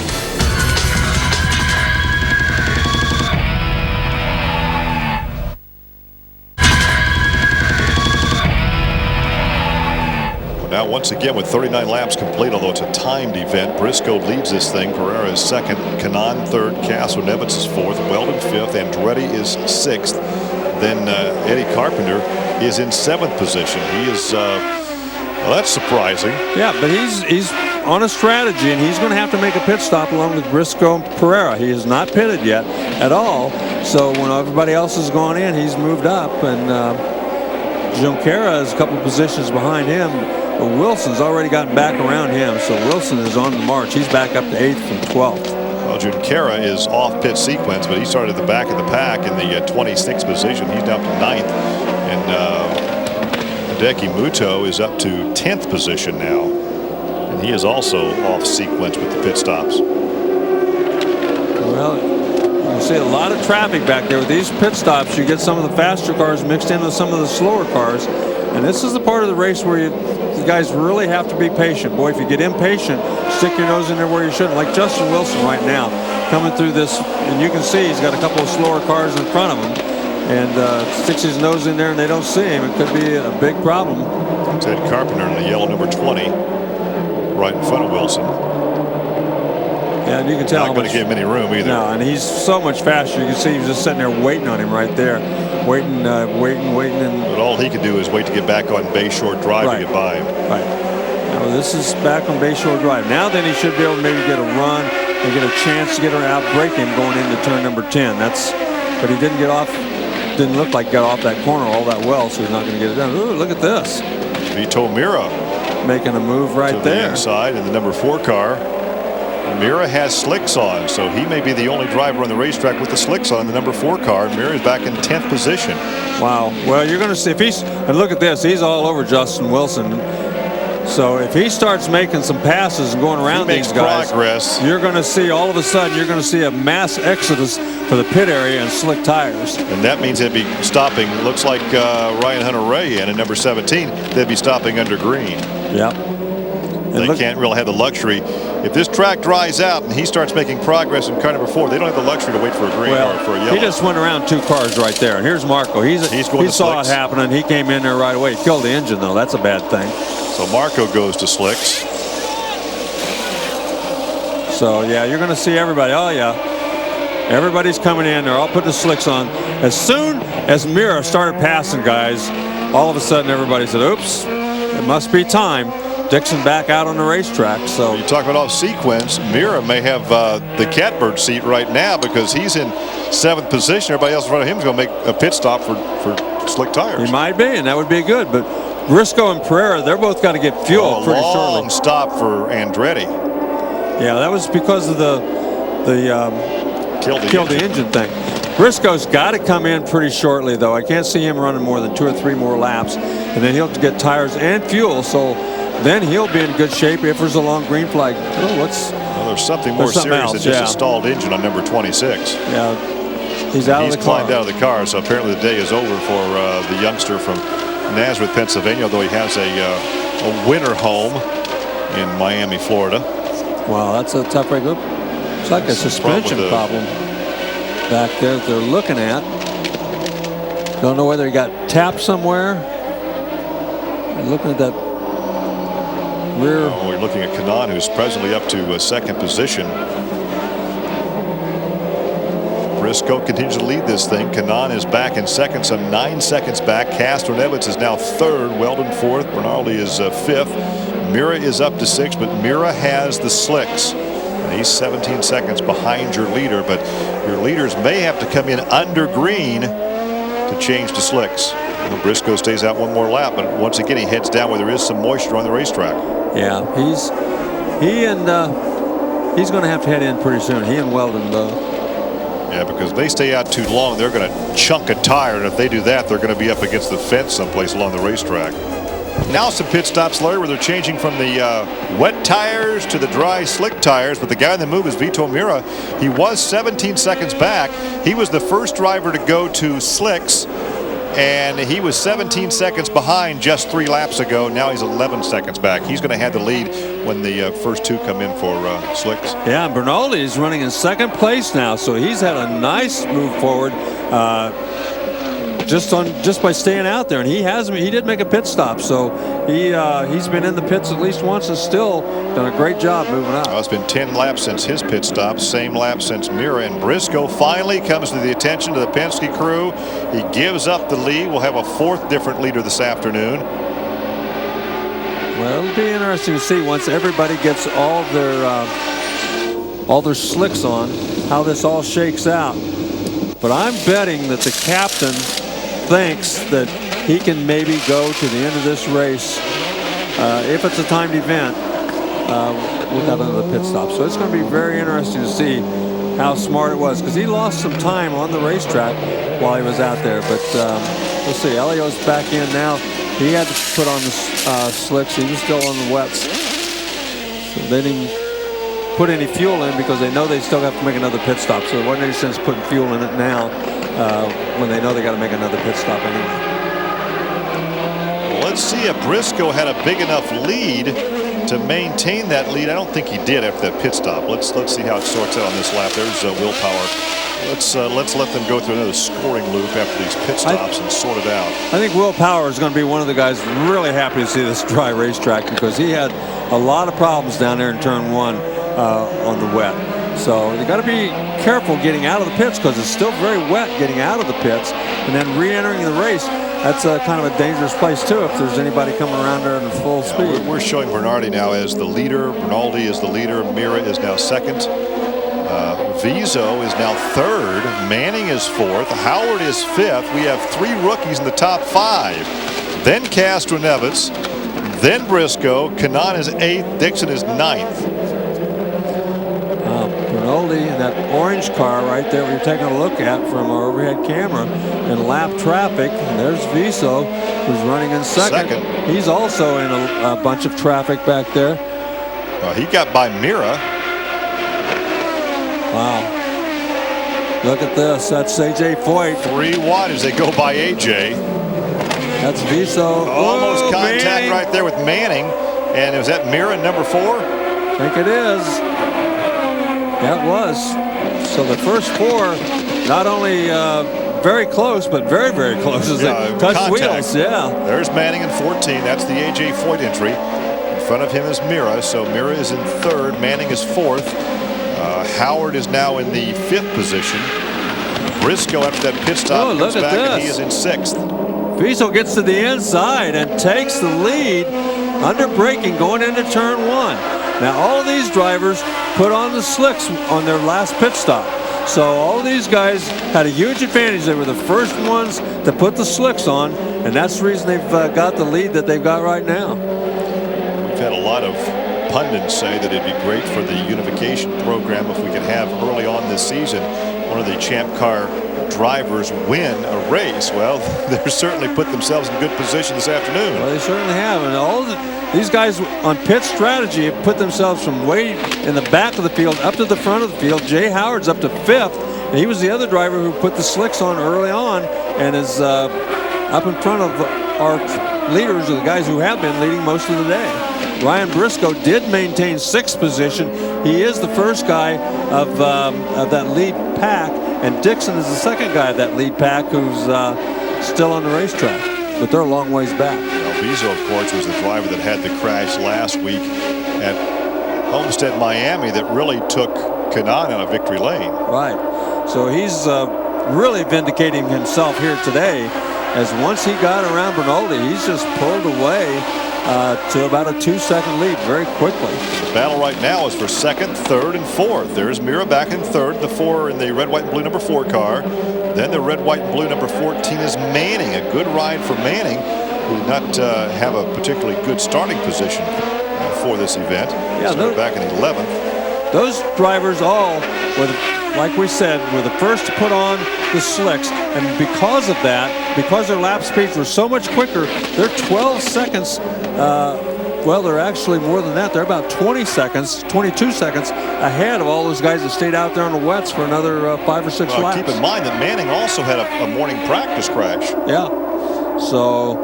Now, once again, with 39 laps complete, although it's a timed event, Briscoe leads this thing. Pereira is 2nd, Kanaan 3rd, Castroneves is 4th, Weldon 5th, Andretti is 6th. Then Eddie Carpenter is in 7th position. He is, well, that's surprising. Yeah, but he's on a strategy, and he's going to have to make a pit stop along with Briscoe and Pereira. He is not pitted yet at all. So when everybody else has gone in, he's moved up, and Junqueira is a couple positions behind him. But Wilson's already gotten back around him, so Wilson is on the march. He's back up to 8th from 12th. Well, Junqueira is off pit sequence, but he started at the back of the pack in the 26th position. He's down to 9th, and Hideki Muto is up to 10th position now, and he is also off sequence with the pit stops. Well, you see a lot of traffic back there with these pit stops. You get some of the faster cars mixed in with some of the slower cars, and this is the part of the race where you guys really have to be patient. Boy, if you get impatient, stick your nose in there where you shouldn't, like Justin Wilson right now coming through this, and you can see he's got a couple of slower cars in front of him, and sticks his nose in there and they don't see him. It could be a big problem. Ted Carpenter in the yellow number 20 right in front of Wilson. Yeah, and you can tell not going to give him any room either. No, and he's so much faster. You can see he's just sitting there waiting on him right there, waiting, and but all he can do is wait to get back on Bayshore Drive to get by him. Right. Now this is back on Bayshore Drive. Now then he should be able to maybe get a run and get a chance to get her out, break him going into turn number 10. But he didn't get off. Didn't look like he got off that corner all that well, so he's not going to get it done. Ooh, look at this. Vito Mira making a move right to there. The inside in the number 4 car. Mira has slicks on, so he may be the only driver on the racetrack with the slicks on the number 4 car. Mira is back in 10th position. Wow. Well, you're going to see if he's, and look at this, he's all over Justin Wilson. So if he starts making some passes and going around these guys, you're going to see all of a sudden you're going to see a mass exodus for the pit area and slick tires. And that means they'd be stopping. Looks like Ryan Hunter-Ray in at number 17. They'd be stopping under green. Yep. They can't really have the luxury. If this track dries out and he starts making progress in car number 4, they don't have the luxury to wait for a green or for a yellow. He just went around 2 cars right there. And here's Marco. He saw it happening. He came in there right away. He killed the engine, though. That's a bad thing. So Marco goes to slicks. So, yeah, you're going to see everybody. Oh, yeah. Everybody's coming in. They're all putting the slicks on. As soon as Mira started passing guys, all of a sudden everybody said, oops, it must be time. Dixon back out on the racetrack. So you talk about off sequence. Mira may have the catbird seat right now because he's in 7th position. Everybody else in front of him is going to make a pit stop for slick tires. He might be, and that would be good. But Briscoe and Pereira, they're both got to get fuel pretty shortly. Long stop for Andretti. Yeah, that was because of the kill the engine thing. Briscoe's got to come in pretty shortly, though. I can't see him running more than 2 or 3 more laps, and then he'll get tires and fuel. So then he'll be in good shape if there's a long green flag. Oh, there's something more serious than just a stalled engine on number 26. Yeah, he's out of the car. He's climbed out of the car, so apparently the day is over for the youngster from Nazareth, Pennsylvania, although he has a winter home in Miami, Florida. Wow, that's a tough break. It's like a suspension problem back there that they're looking at. Don't know whether he got tapped somewhere. Looking at that rear. We're looking at Kanaan, who's presently up to 2nd position. Briscoe continues to lead this thing. Kanaan is back in 2nd, some 9 seconds back. Castro Evans is now 3rd. Weldon 4th. Bernardi is 5th. Mira is up to 6th, but Mira has the slicks. And he's 17 seconds behind your leader, but your leaders may have to come in under green to change to slicks. Briscoe stays out 1 more lap, but once again he heads down where there is some moisture on the racetrack. Yeah, he's going to have to head in pretty soon. He and Weldon though. Yeah, because if they stay out too long, they're going to chunk a tire, and if they do that, they're going to be up against the fence someplace along the racetrack. Now some pit stops, Larry, where they're changing from the wet tires to the dry slick tires, but the guy in the move is Vito Mira. He was 17 seconds back. He was the first driver to go to slicks, and he was 17 seconds behind just 3 laps ago. Now he's 11 seconds back. He's going to have the lead when the first 2 come in for slicks. Yeah, and Bernaldi is running in 2nd place now, so he's had a nice move forward just by staying out there. And he did make a pit stop, so he's been in the pits at least once and still done a great job moving up. Well, it's been 10 laps since his pit stop, same lap since Mira, and Briscoe finally comes to the attention of the Penske crew. He gives up the lead. We'll have a 4th different leader this afternoon. Well, it'll be interesting to see once everybody gets all their slicks on, how this all shakes out. But I'm betting that the captain thinks that he can maybe go to the end of this race, if it's a timed event, without another pit stop. So it's going to be very interesting to see how smart it was, because he lost some time on the racetrack while he was out there. But we'll see. Elio's back in now. He had to put on the slicks. He was still on the wets. So they didn't put any fuel in because they know they still have to make another pit stop. So there wasn't any sense putting fuel in it now when they know they got to make another pit stop anyway. Well, let's see if Briscoe had a big enough lead to maintain that lead. I don't think he did after that pit stop. Let's see how it sorts out on this lap. There's Willpower. Let's let them go through another scoring loop after these pit stops and sort it out. I think Willpower is going to be one of the guys really happy to see this dry racetrack, because he had a lot of problems down there in turn 1 on the wet. So you got to be careful getting out of the pits, because it's still very wet getting out of the pits and then re-entering the race. That's kind of a dangerous place too if there's anybody coming around there in full speed. We're showing Bernardi now as the leader. Bernaldi is the leader. Mira is now second. Vizo is now third. Manning is fourth. Howard is fifth. We have 3 rookies in the top 5. Then Castro-Neves. Then Briscoe. Kanaan is 8th. Dixon is 9th. Bernaldi in that orange car right there we're taking a look at from our overhead camera in lap traffic. And there's Vizo, who's running in second. He's also in a bunch of traffic back there. He got by Mira. Wow. Look at this. That's A.J. Foyt. 3 wide as they go by A.J. That's Vizo. Almost contact Manning. Right there with Manning. And is that Mira number 4? I think it is. That was. So the first 4, not only very close, but very, very close as they touch wheels. Yeah. There's Manning in 14. That's the A.J. Foyt entry. In front of him is Mira. So Mira is in 3rd. Manning is 4th. Howard is now in the 5th position. Briscoe after that pit stop comes back and he is in 6th. Vizo gets to the inside and takes the lead under braking going into turn 1. Now all of these drivers put on the slicks on their last pit stop. So all of these guys had a huge advantage. They were the first ones to put the slicks on, and that's the reason they've got the lead that they've got right now. We've had a lot of pundits say that it'd be great for the unification program if we could have early on this season one of the Champ Car drivers win a race. Well, they've certainly put themselves in good position this afternoon. Well, they certainly have, and all these guys on pit strategy have put themselves from way in the back of the field up to the front of the field. Jay Howard's up to 5th, and he was the other driver who put the slicks on early on and is up in front of our leaders, or the guys who have been leading most of the day. Ryan Briscoe did maintain 6th position. He is the first guy of that lead pack, and Dixon is the second guy of that lead pack who's still on the racetrack, but they're a long ways back. Vizo, of course, was the driver that had the crash last week at Homestead, Miami, that really took Kanaan out of victory lane. Right. So he's really vindicating himself here today, as once he got around Bernaldi, he's just pulled away to about a 2-second lead very quickly. The battle right now is for 2nd, 3rd, and 4th. There's Mira back in 3rd, the 4 in the red, white, and blue number 4 car. Then the red, white, and blue number 14 is Manning. A good ride for Manning, who did not have a particularly good starting position for this event. Yeah, so back in 11th. Those drivers all, like we said, were the first to put on the slicks, and because of that, because their lap speeds were so much quicker, they're 12 seconds, well, they're actually more than that. They're about 20 seconds, 22 seconds ahead of all those guys that stayed out there on the wets for another 5 or 6 laps. Keep in mind that Manning also had a morning practice crash. Yeah, so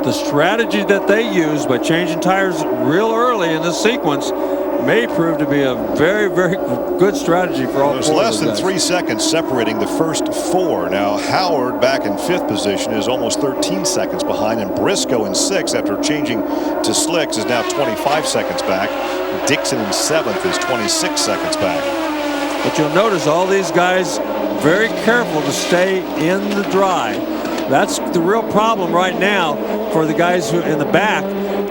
the strategy that they used by changing tires real early in this sequence may prove to be a very, very good strategy for all. There's less than 3 seconds separating the first 4. Now Howard, back in 5th position, is almost 13 seconds behind, and Briscoe in 6th after changing to slicks is now 25 seconds back. Dixon in 7th is 26 seconds back. But you'll notice all these guys very careful to stay in the dry. That's the real problem right now for the guys who in the back,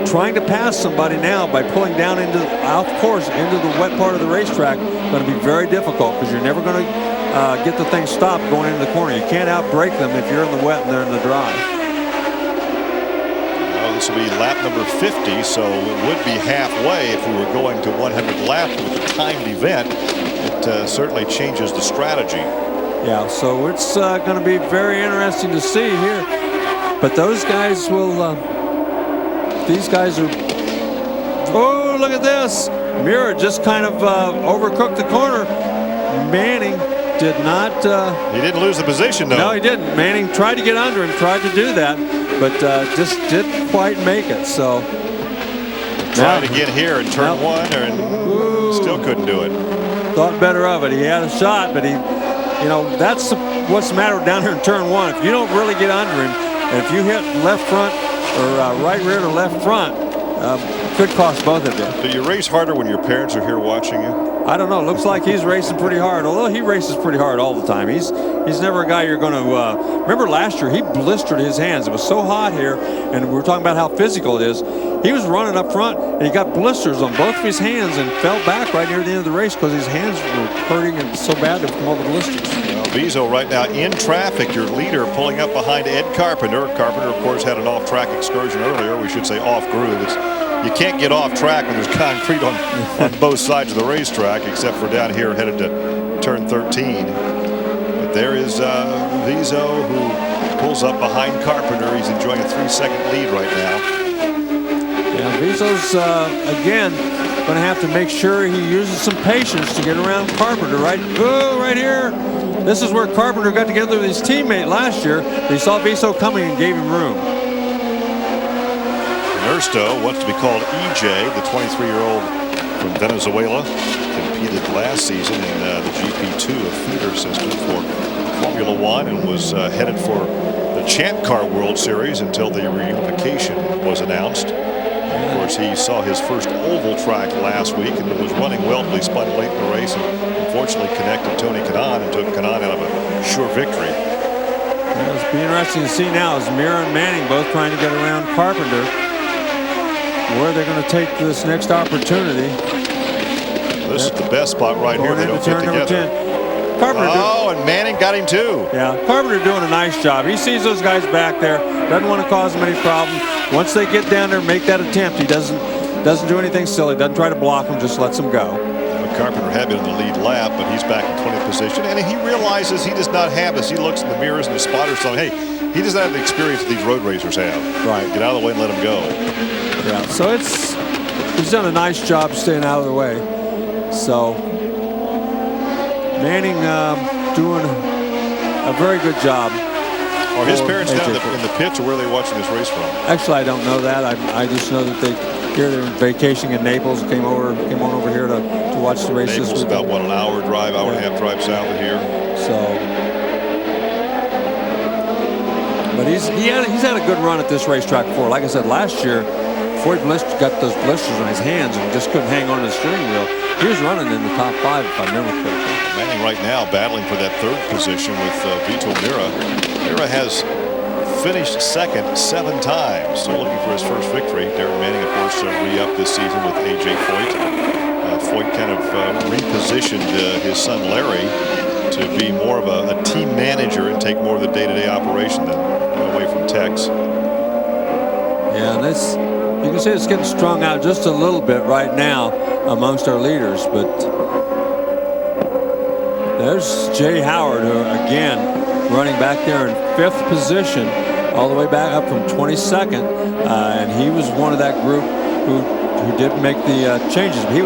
trying to pass somebody now by pulling down off course into the wet part of the racetrack going to be very difficult, because you're never going to get the thing stopped going into the corner. You can't outbrake them if you're in the wet and they're in the dry. Well, this will be lap number 50, so it would be halfway if we were going to 100 laps with a timed event. It certainly changes the strategy. Yeah, so it's going to be very interesting to see here. But those guys will, these guys are, oh, look at this. Mirror just kind of overcooked the corner. Manning did not. He didn't lose the position, though. No, he didn't. Manning tried to get under him, tried to do that, but just didn't quite make it. So tried again here in turn one, and still couldn't do it. Thought better of it. He had a shot, but he, you know, that's what's the matter down here in turn one. If you don't really get under him, and if you hit left front or right rear to left front, could cost both of you. Do you race harder when your parents are here watching you? I don't know. Looks like he's racing pretty hard, although he races pretty hard all the time. He's never a guy you're going to remember last year he blistered his hands. It was so hot here, and we were talking about how physical it is. He was running up front, and he got blisters on both of his hands and fell back right near the end of the race because his hands were hurting and so bad from all the blisters. Well, Vizo right now in traffic, your leader pulling up behind Ed Carpenter. Carpenter, of course, had an off-track excursion earlier. We should say off-groove. You can't get off track when there's concrete on both sides of the racetrack, except for down here headed to turn 13. But there is Vizo, who pulls up behind Carpenter. He's enjoying a 3-second lead right now. Yeah, Vizo's again going to have to make sure he uses some patience to get around Carpenter. Right here. This is where Carpenter got together with his teammate last year. He saw Vizo coming and gave him room. Ernesto wants to be called EJ, the 23-year-old from Venezuela. Competed last season in the GP2, a feeder system for Formula One, and was headed for the Champ Car World Series until the reunification was announced. Of course, he saw his first oval track last week and was running well until he spun late in the race and unfortunately connected Tony Kanaan and took Kanaan out of a sure victory. Well, it'll be interesting to see now as Mirra and Manning both trying to get around Carpenter, where they're going to take this next opportunity. This is the best spot right here. They don't get together. And Manning got him too. Yeah, Carpenter doing a nice job. He sees those guys back there, doesn't want to cause them any problem. Once they get down there, make that attempt. He doesn't do anything silly, doesn't try to block them, just lets them go. Carpenter had been in the lead lap, but he's back in 20th position, and he realizes he does not have this. He looks in the mirrors and the spotters saying, hey, he doesn't have the experience that these road racers have. Right. Get out of the way and let him go. Yeah, so he's done a nice job staying out of the way. So Manning doing a very good job. Are his parents down in the pits, or where are they watching this race from? Actually, I don't know that. I just know that they're vacationing in Naples. Came on over here to watch the race. Naples is about an hour drive, hour and a half drive south of here. So, but he's had a good run at this racetrack before. Like I said, last year, before he got those blisters on his hands and just couldn't hang on to the steering wheel, he was running in the top 5, if I remember correctly. Manning right now battling for that third position with Vito Mirra. Mirra has finished second 7 times, so looking for his first victory. Darren Manning, of course, re-upped this season with A.J. Foyt. Foyt kind of repositioned his son Larry to be more of a team manager and take more of the day-to-day operation than away from Tex. Yeah, and you can see it's getting strung out just a little bit right now amongst our leaders, but there's Jay Howard, who again running back there in 5th position, all the way back up from 22nd, and he was one of that group who did make the changes. But he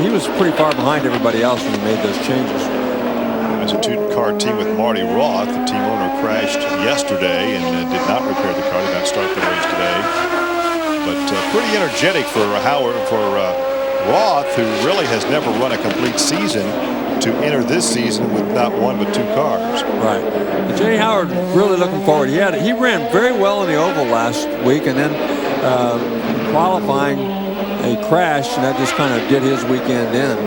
was pretty far behind everybody else when he made those changes. It was a 2-car team with Marty Roth. The team owner crashed yesterday and did not repair the car. Did not start the race today. But pretty energetic for Roth, who really has never run a complete season, to enter this season with not 1 but 2 cars. Right. And Jay Howard really looking forward. He ran very well in the oval last week, and then qualifying a crash, and that just kind of did his weekend in.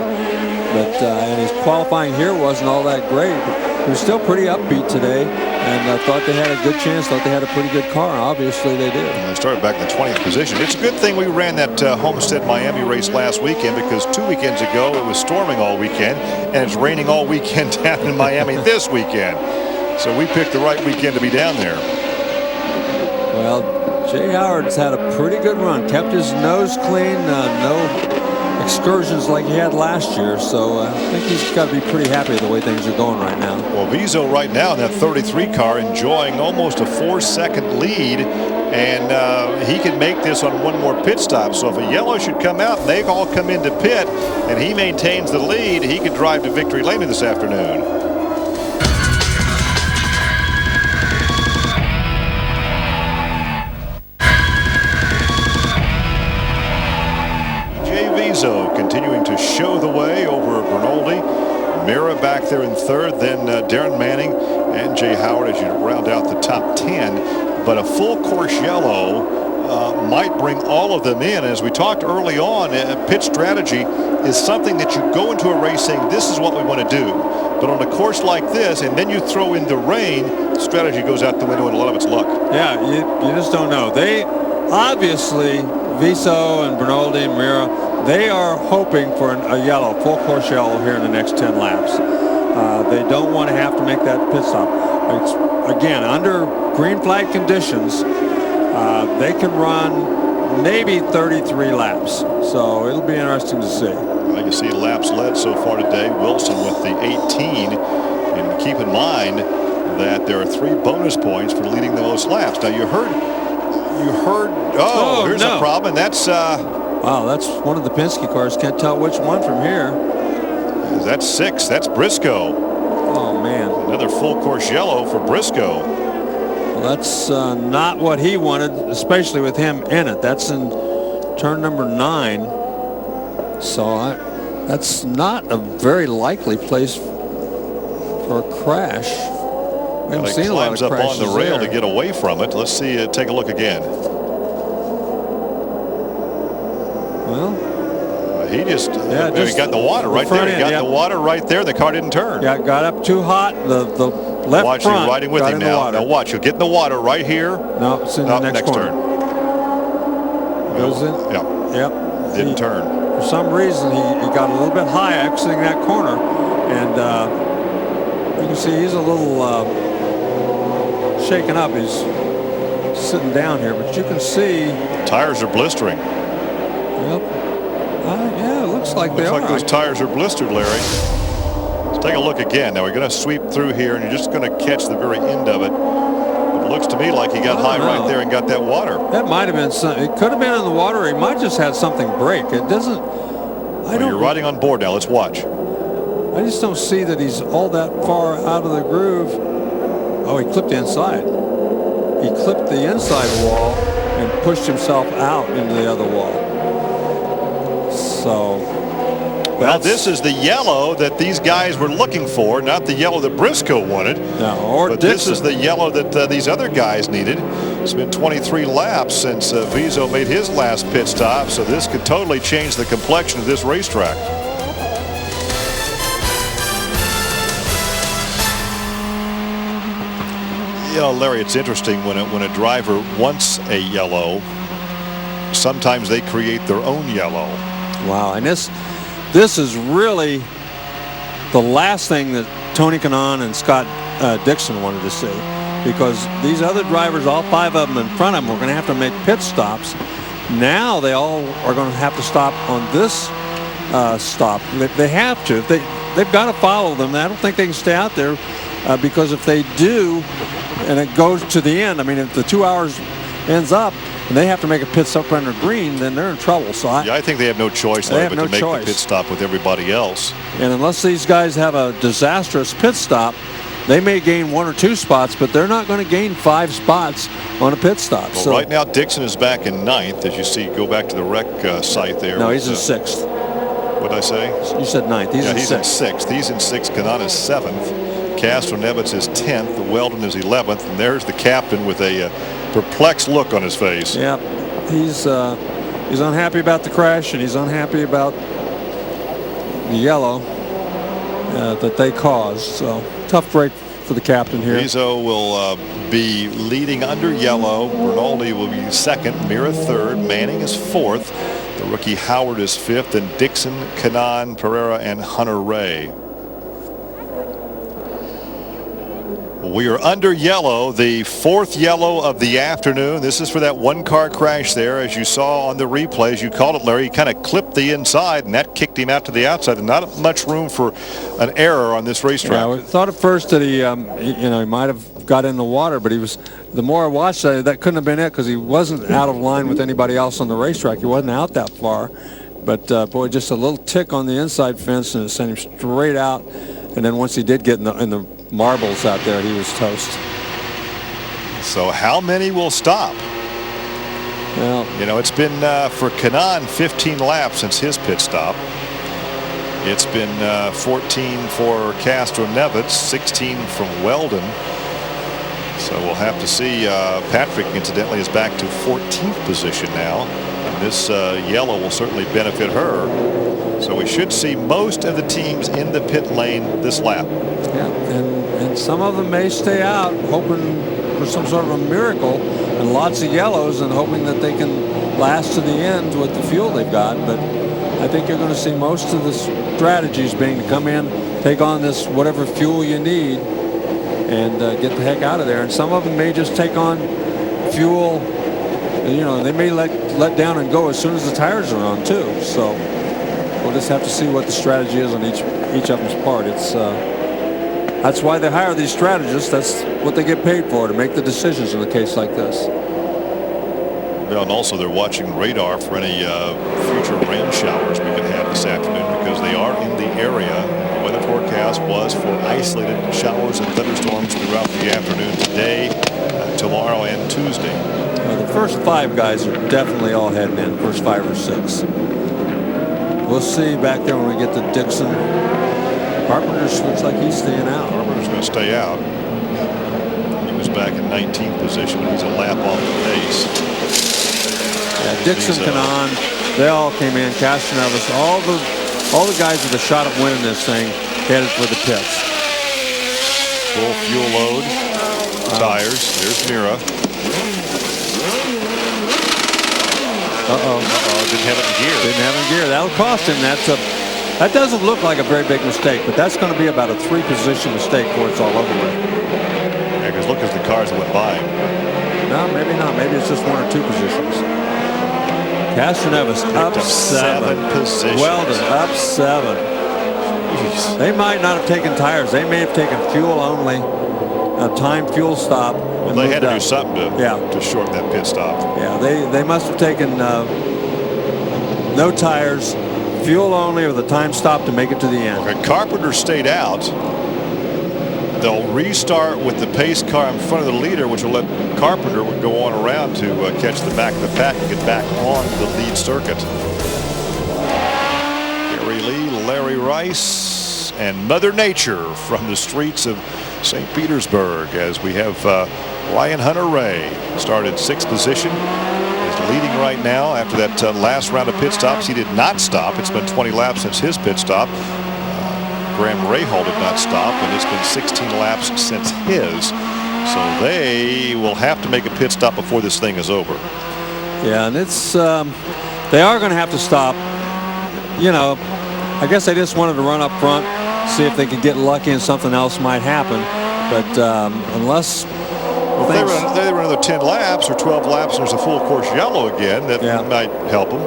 But and his qualifying here wasn't all that great. He was still pretty upbeat today, and I thought they had a good chance. Thought they had a pretty good car. Obviously, they did. And they started back in the 20th position. It's a good thing we ran that Homestead Miami race last weekend, because 2 weekends ago it was storming all weekend, and it's raining all weekend down in Miami this weekend. So we picked the right weekend to be down there. Well, Jay Howard's had a pretty good run. Kept his nose clean. No excursions like he had last year, so I think he's got to be pretty happy the way things are going right now. Well, Vizo right now in that 33 car enjoying almost a 4-second lead, and he can make this on one more pit stop. So if a yellow should come out and they all come into pit and he maintains the lead, he could drive to victory lane this afternoon. Continuing to show the way over Bernoldi. Mira back there in third, then Darren Manning and Jay Howard as you round out the top 10. But a full course yellow might bring all of them in. As we talked early on, pit strategy is something that you go into a race saying, this is what we want to do. But on a course like this, and then you throw in the rain, strategy goes out the window and a lot of it's luck. Yeah, you just don't know. They obviously, Viso and Bernoldi and Mira, they are hoping for a yellow, full course yellow here in the next 10 laps. They don't want to have to make that pit stop. Again, under green flag conditions, they can run maybe 33 laps. So it'll be interesting to see. Well, you see laps led so far today. Wilson with the 18. And keep in mind that there are 3 bonus points for leading the most laps. Now you heard, here's a problem. That's wow, that's one of the Penske cars. Can't tell which one from here. That's 6. That's Briscoe. Oh, man. Another full course yellow for Briscoe. Well, that's not what he wanted, especially with him in it. That's in turn number 9. So that's not a very likely place for a crash. We haven't seen a lot of crashes. Climbs up on the rail there to get away from it. Let's see. Take a look again. Well, he just he got the water right there. He got the water right there. The car didn't turn. Yeah, got up too hot. The left watch, front you're riding with him now. Now watch, you'll get in the water right here. No, it's in the next corner. Turn. Goes in. Yeah. Yep. Didn't turn. For some reason, he got a little bit high exiting that corner, and you can see he's a little shaken up. He's sitting down here, but you can see tires are blistering. Yep. Yeah, it looks like they are. Looks like those tires are blistered, Larry. Let's take a look again. Now we're going to sweep through here, and you're just going to catch the very end of it. It looks to me like he got high right there and got that water. That might have been something. It could have been in the water. He might just had something break. It doesn't. You're riding on board now. Let's watch. I just don't see that he's all that far out of the groove. Oh, he clipped the inside. He clipped the inside wall and pushed himself out into the other wall. So, well, this is the yellow that these guys were looking for, not the yellow that Briscoe wanted. No, but this is the yellow that these other guys needed. It's been 23 laps since Vizo made his last pit stop, so this could totally change the complexion of this racetrack. You know, Larry, it's interesting when a driver wants a yellow, sometimes they create their own yellow. Wow, and this is really the last thing that Tony Kanaan and Scott Dixon wanted to see, because these other drivers, all 5 of them in front of them, were going to have to make pit stops. Now they all are going to have to stop on this stop. They have to. They've got to follow them. I don't think they can stay out there because if they do, and it goes to the end, I mean, if the 2 hours ends up and they have to make a pit stop under green, then they're in trouble. So I think they have no choice, Larry, but to make the pit stop with everybody else. And unless these guys have a disastrous pit stop, they may gain 1 or 2 spots, but they're not going to gain 5 spots on a pit stop. Well, so right now Dixon is back in 9th, as you see. Go back to the rec site there. No, he's in 6th. What did I say? You said 9th. He's in 6th. He's in 6th. Kanaan is 7th. Castro Neves is 10th. Weldon is 11th. And there's the captain with a perplexed look on his face. Yeah, he's unhappy about the crash, and he's unhappy about the yellow. that they caused. So tough break for the captain here. Rizzo will be leading under yellow. Rinaldi will be second. Mira third. Manning is fourth. The rookie Howard is fifth. And Dixon, Kanaan, Pereira, and Hunter Ray. We are under yellow, the fourth yellow of the afternoon. This is for that one-car crash there, as you saw on the replays. You called it, Larry. He kind of clipped the inside, and that kicked him out to the outside. And not much room for an error on this racetrack. Yeah, I thought at first that he might have got in the water, but he was. The more I watched that couldn't have been it, because he wasn't out of line with anybody else on the racetrack. He wasn't out that far, but boy, just a little tick on the inside fence, and it sent him straight out. And then once he did get in the marbles out there, he was toast. So how many will stop? Well, you know, it's been for Kanaan 15 laps since his pit stop. It's been 14 for Castro-Neves, 16 from Weldon. So we'll have to see. Patrick, incidentally, is back to 14th position now. And this yellow will certainly benefit her. So we should see most of the teams in the pit lane this lap. Yeah, and some of them may stay out hoping for some sort of a miracle, and lots of yellows, and hoping that they can last to the end with the fuel they've got. But I think you're going to see most of the strategies being to come in, take on this whatever fuel you need, and get the heck out of there. And some of them may just take on fuel. You know, they may let down and go as soon as the tires are on too. So we'll just have to see what the strategy is on each of them's part. That's why they hire these strategists. That's what they get paid for, to make the decisions in a case like this. Well, and also they're watching radar for any future rain showers we could have this afternoon, because they are in the area. The weather forecast was for isolated showers and thunderstorms throughout the afternoon today, tomorrow, and Tuesday. Well, the first 5 guys are definitely all heading in, first 5 or 6. We'll see back there when we get to Dixon. Carpenter's looks like he's staying out. Carpenter's going to stay out. He was back in 19th position, but he's a lap off the pace. Yeah, Dixon, Kanaan, they all came in. Castro-Neves, all the guys with a shot at winning this thing headed for the pits. Full fuel load. Tires. There's Mira. Didn't have it in gear. Didn't have it in gear. That'll cost him. That doesn't look like a very big mistake, but that's going to be about a 3-position mistake before it's all over with. Yeah, because look at the cars that went by him. No, maybe not. Maybe it's just 1 or 2 positions. Castro-Neves up 7 positions. Weldon up 7. Jeez. They might not have taken tires. They may have taken fuel only, a timed fuel stop. Well, they had to do something to shorten that pit stop. Yeah, they must have taken no tires, fuel only, with a time stop to make it to the end. Okay, Carpenter stayed out. They'll restart with the pace car in front of the leader, which will let Carpenter go on around to catch the back of the pack and get back on the lead circuit. Gary Lee, Larry Rice, and Mother Nature from the streets of St. Petersburg, as we have Ryan Hunter-Ray started 6th position. Is leading right now after that last round of pit stops. He did not stop. It's been 20 laps since his pit stop. Graham Rahal did not stop, and it's been 16 laps since his. So they will have to make a pit stop before this thing is over. Yeah, and it's they are going to have to stop. You know, I guess they just wanted to run up front, see if they could get lucky and something else might happen. But unless they run another 10 laps or 12 laps, and there's a full course yellow again, that might help them.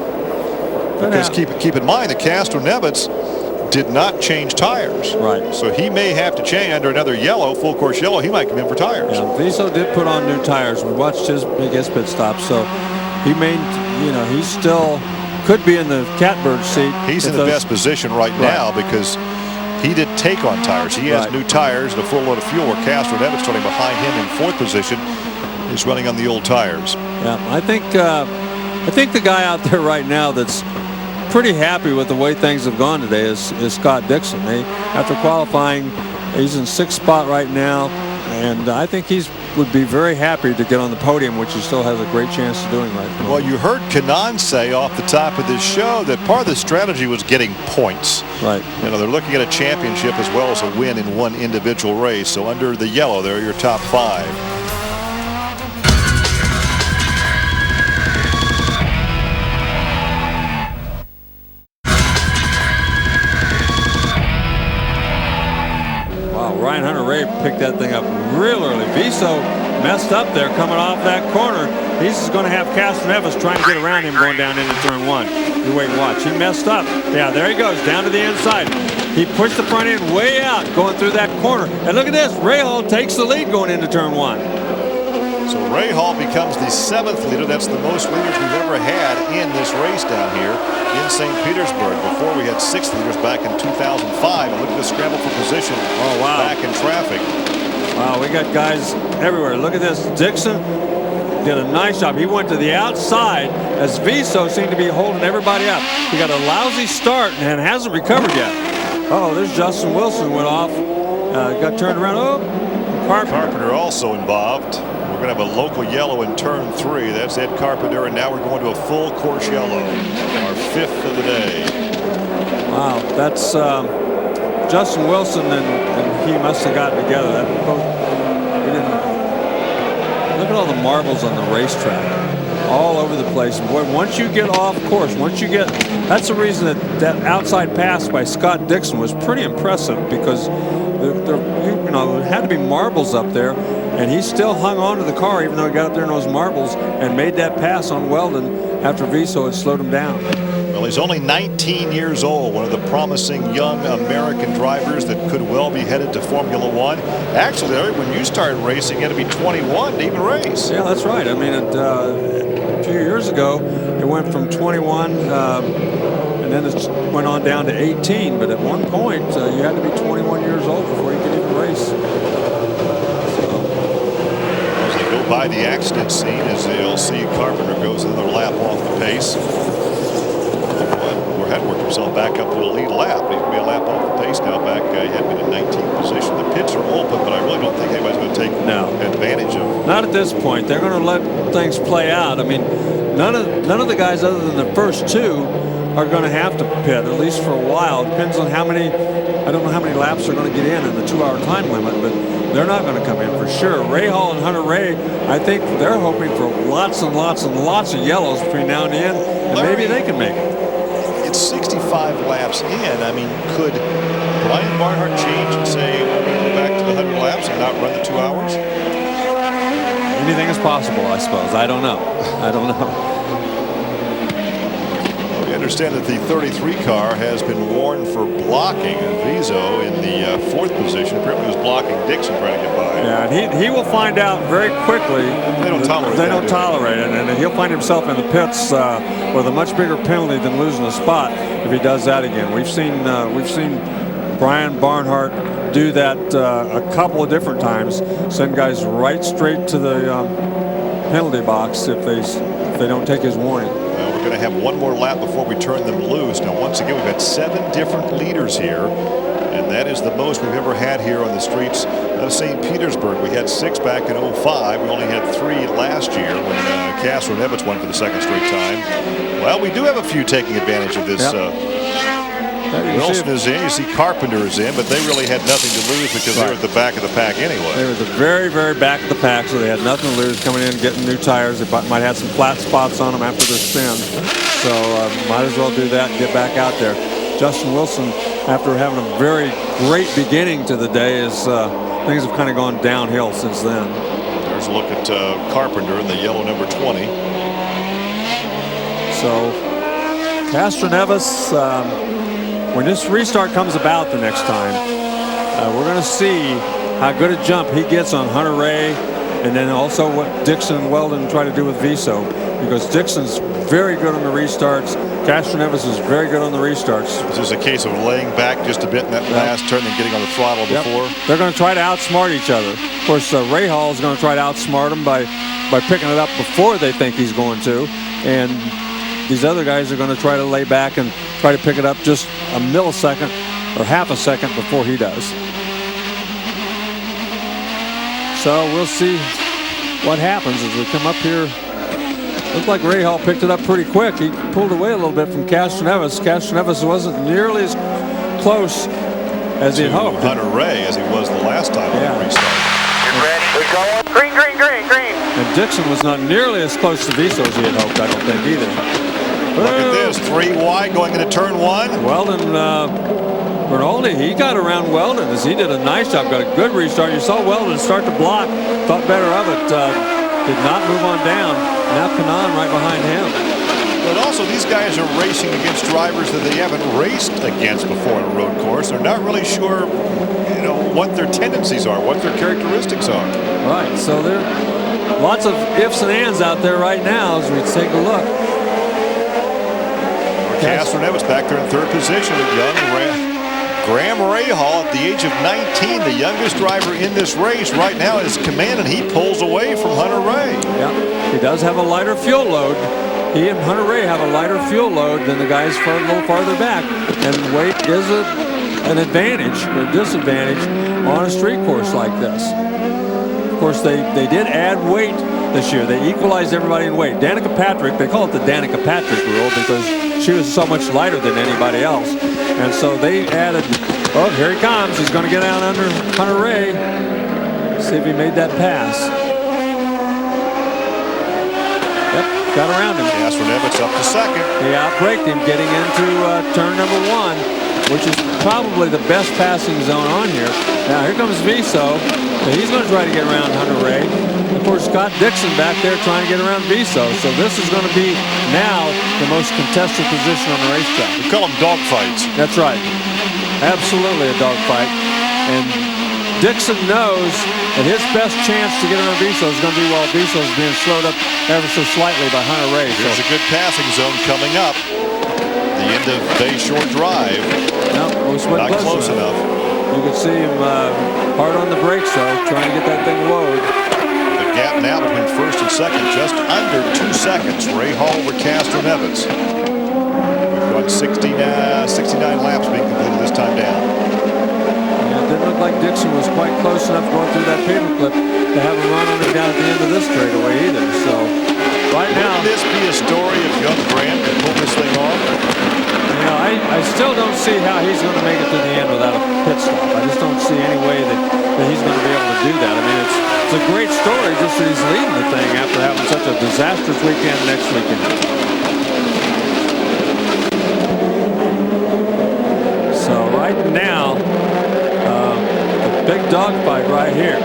Because keep in mind that Castro-Neves did not change tires. Right. So he may have to change under another yellow, full course yellow. He might come in for tires. Yeah, Viso did put on new tires. We watched his pit stop, so he may, he still could be in the catbird seat. He's in the best position right now because he did take on tires. He has new tires and a full load of fuel, where Castro-Neves, starting behind him in 4th position, is running on the old tires. Yeah, I think the guy out there right now that's pretty happy with the way things have gone today is Scott Dixon. After qualifying, he's in 6th spot right now, And I think would be very happy to get on the podium, which he still has a great chance of doing right now. Well, you heard Kanaan say off the top of this show that part of the strategy was getting points. Right. You know, they're looking at a championship as well as a win in one individual race. So under the yellow, they're your top 5. Ryan Hunter-Reay picked that thing up real early. Viso messed up there coming off that corner. He's just going to have Castroneves trying to get around him going down into turn 1. You wait and watch. He messed up. Yeah, there he goes down to the inside. He pushed the front end way out going through that corner. And look at this. Rahal takes the lead going into turn 1. So Rahal becomes the 7th leader. That's the most leaders we've ever had in this race down here in St. Petersburg. Before we had 6 leaders back in 2005. And look at the scramble for position. Oh, wow. Back in traffic. Wow, we got guys everywhere. Look at this. Dixon did a nice job. He went to the outside as Viso seemed to be holding everybody up. He got a lousy start and hasn't recovered yet. Oh, there's Justin Wilson went off. Got turned around. Oh, Carpenter also involved. We're going to have a local yellow in turn 3. That's Ed Carpenter, and now we're going to a full course yellow. Our 5th of the day. Wow, that's Justin Wilson and he must have gotten together. Look at all the marbles on the racetrack, all over the place. And boy, once you get off course, that's the reason that outside pass by Scott Dixon was pretty impressive, because there had to be marbles up there. And he still hung on to the car even though he got up there in those marbles and made that pass on Weldon after Viso had slowed him down. Well, he's only 19 years old, one of the promising young American drivers that could well be headed to Formula One. Actually, Larry, when you started racing, you had to be 21 to even race. Yeah, that's right. I mean, a few years ago, it went from 21 and then it went on down to 18. But at one point, you had to be 21 years old before you could even race. By the accident scene, as you'll see, Carpenter goes another lap off the pace. But had worked himself back up to the lead lap. He's going to be a lap off the pace now. Back, he had been in 19th position. The pits are open, but I really don't think anybody's going to take advantage of. Not at this point. They're going to let things play out. I mean, none of the guys other than the first 2 are going to have to pit, at least for a while. It depends on how many. I don't know how many laps they're going to get in the 2-hour time limit, but they're not going to come in for sure. Rahal and Hunter-Reay, I think they're hoping for lots and lots and lots of yellows between now and the end, and Larry, maybe they can make it. It's 65 laps in. I mean, could Brian Barnhart change and say, we're going to go back to the 100 laps and not run the 2 hours? Anything is possible, I suppose. I don't know. I don't know. We understand that the 33 car has been warned for blocking Viso in the 4th position. Apparently was blocking Dixon trying to get by. Yeah, and he will find out very quickly. They don't tolerate it, and he'll find himself in the pits with a much bigger penalty than losing a spot if he does that again. We've seen Brian Barnhart do that a couple of different times, send guys right straight to the penalty box if they don't take his warning. We're going to have one more lap before we turn them loose. Now, once again, we've got 7 different leaders here, and that is the most we've ever had here on the streets of St. Petersburg. We had 6 back in 05. We only had 3 last year when Castroneves won for the 2nd straight time. Well, we do have a few taking advantage of this. Wilson is in. You see Carpenter is in, but they really had nothing to lose because they were at the back of the pack anyway. They were at the very, very back of the pack, so they had nothing to lose coming in, getting new tires. They might have some flat spots on them after their spin. So might as well do that and get back out there. Justin Wilson, after having a very great beginning to the day, things have kind of gone downhill since then. There's a look at Carpenter in the yellow number 20. So Castroneves, when this restart comes about the next time, we're going to see how good a jump he gets on Hunter-Reay, and then also what Dixon and Weldon try to do with Viso, because Dixon's very good on the restarts. Castroneves is very good on the restarts. This is a case of laying back just a bit in that last turn and getting on the throttle before. They're going to try to outsmart each other. Of course, Rahal is going to try to outsmart him by picking it up before they think he's going to, and these other guys are going to try to lay back and try to pick it up just a millisecond or half a second before he does. So we'll see what happens as we come up here. Looked like Rahal picked it up pretty quick. He pulled away a little bit from Castroneves. Castroneves wasn't nearly as close as he had hoped. Hunter Ray, as he was the last time on the restart. Get ready. We go. Green, green, green, green. And Dixon was not nearly as close to Viso as he had hoped, I don't think, either. Look at this, 3 wide going into turn 1. Weldon, Bernaldi, he got around Weldon as he did a nice job. Got a good restart. You saw Weldon start to block. Thought better of it. Did not move on down. Now Kanan right behind him. But also, these guys are racing against drivers that they haven't raced against before in a road course. They're not really sure, what their tendencies are, what their characteristics are. Right. So there are lots of ifs and ands out there right now as we take a look. Castroneves back there in 3rd position with young Graham Rahal at the age of 19, the youngest driver in this race right now is command, and he pulls away from Hunter Ray. Yeah, he does have a lighter fuel load. He and Hunter Ray have a lighter fuel load than the guys a little farther back, and weight is an advantage or disadvantage on a street course like this. Of course, they did add weight this year. They equalized everybody in weight. Danica Patrick, they call it the Danica Patrick rule because she was so much lighter than anybody else. And so they added, oh, here he comes. He's going to get out under Hunter Ray. See if he made that pass. Yep, got around him. Castroneves up to 2nd. He outbraked him getting into turn number 1, which is probably the best passing zone on here. Now here comes Viso. He's going to try to get around Hunter Ray. Of course, Scott Dixon back there trying to get around Viso. So this is going to be now the most contested position on the racetrack. We call them dogfights. That's right. Absolutely a dogfight. And Dixon knows that his best chance to get around Viso is going to be while Viso is being slowed up ever so slightly by Hunter Ray. There's a good passing zone coming up. The end of Bayshore Drive. No, not close enough. You can see him hard on the brakes, though, trying to get that thing low. The gap now between 1st and 2nd, just under 2 seconds. Rahal over Castroneves. We've got 69 laps being completed this time down. Yeah, it didn't look like Dixon was quite close enough going through that paperclip to have him run on it down at the end of this straightaway either. So right now, wouldn't this be a story if young Graham can pull this thing off? I still don't see how he's going to make it to the end without a pit stop. I just don't see any way that he's going to be able to do that. I mean, it's a great story just that he's leading the thing after having such a disastrous weekend next weekend. So right now, the big dogfight right here.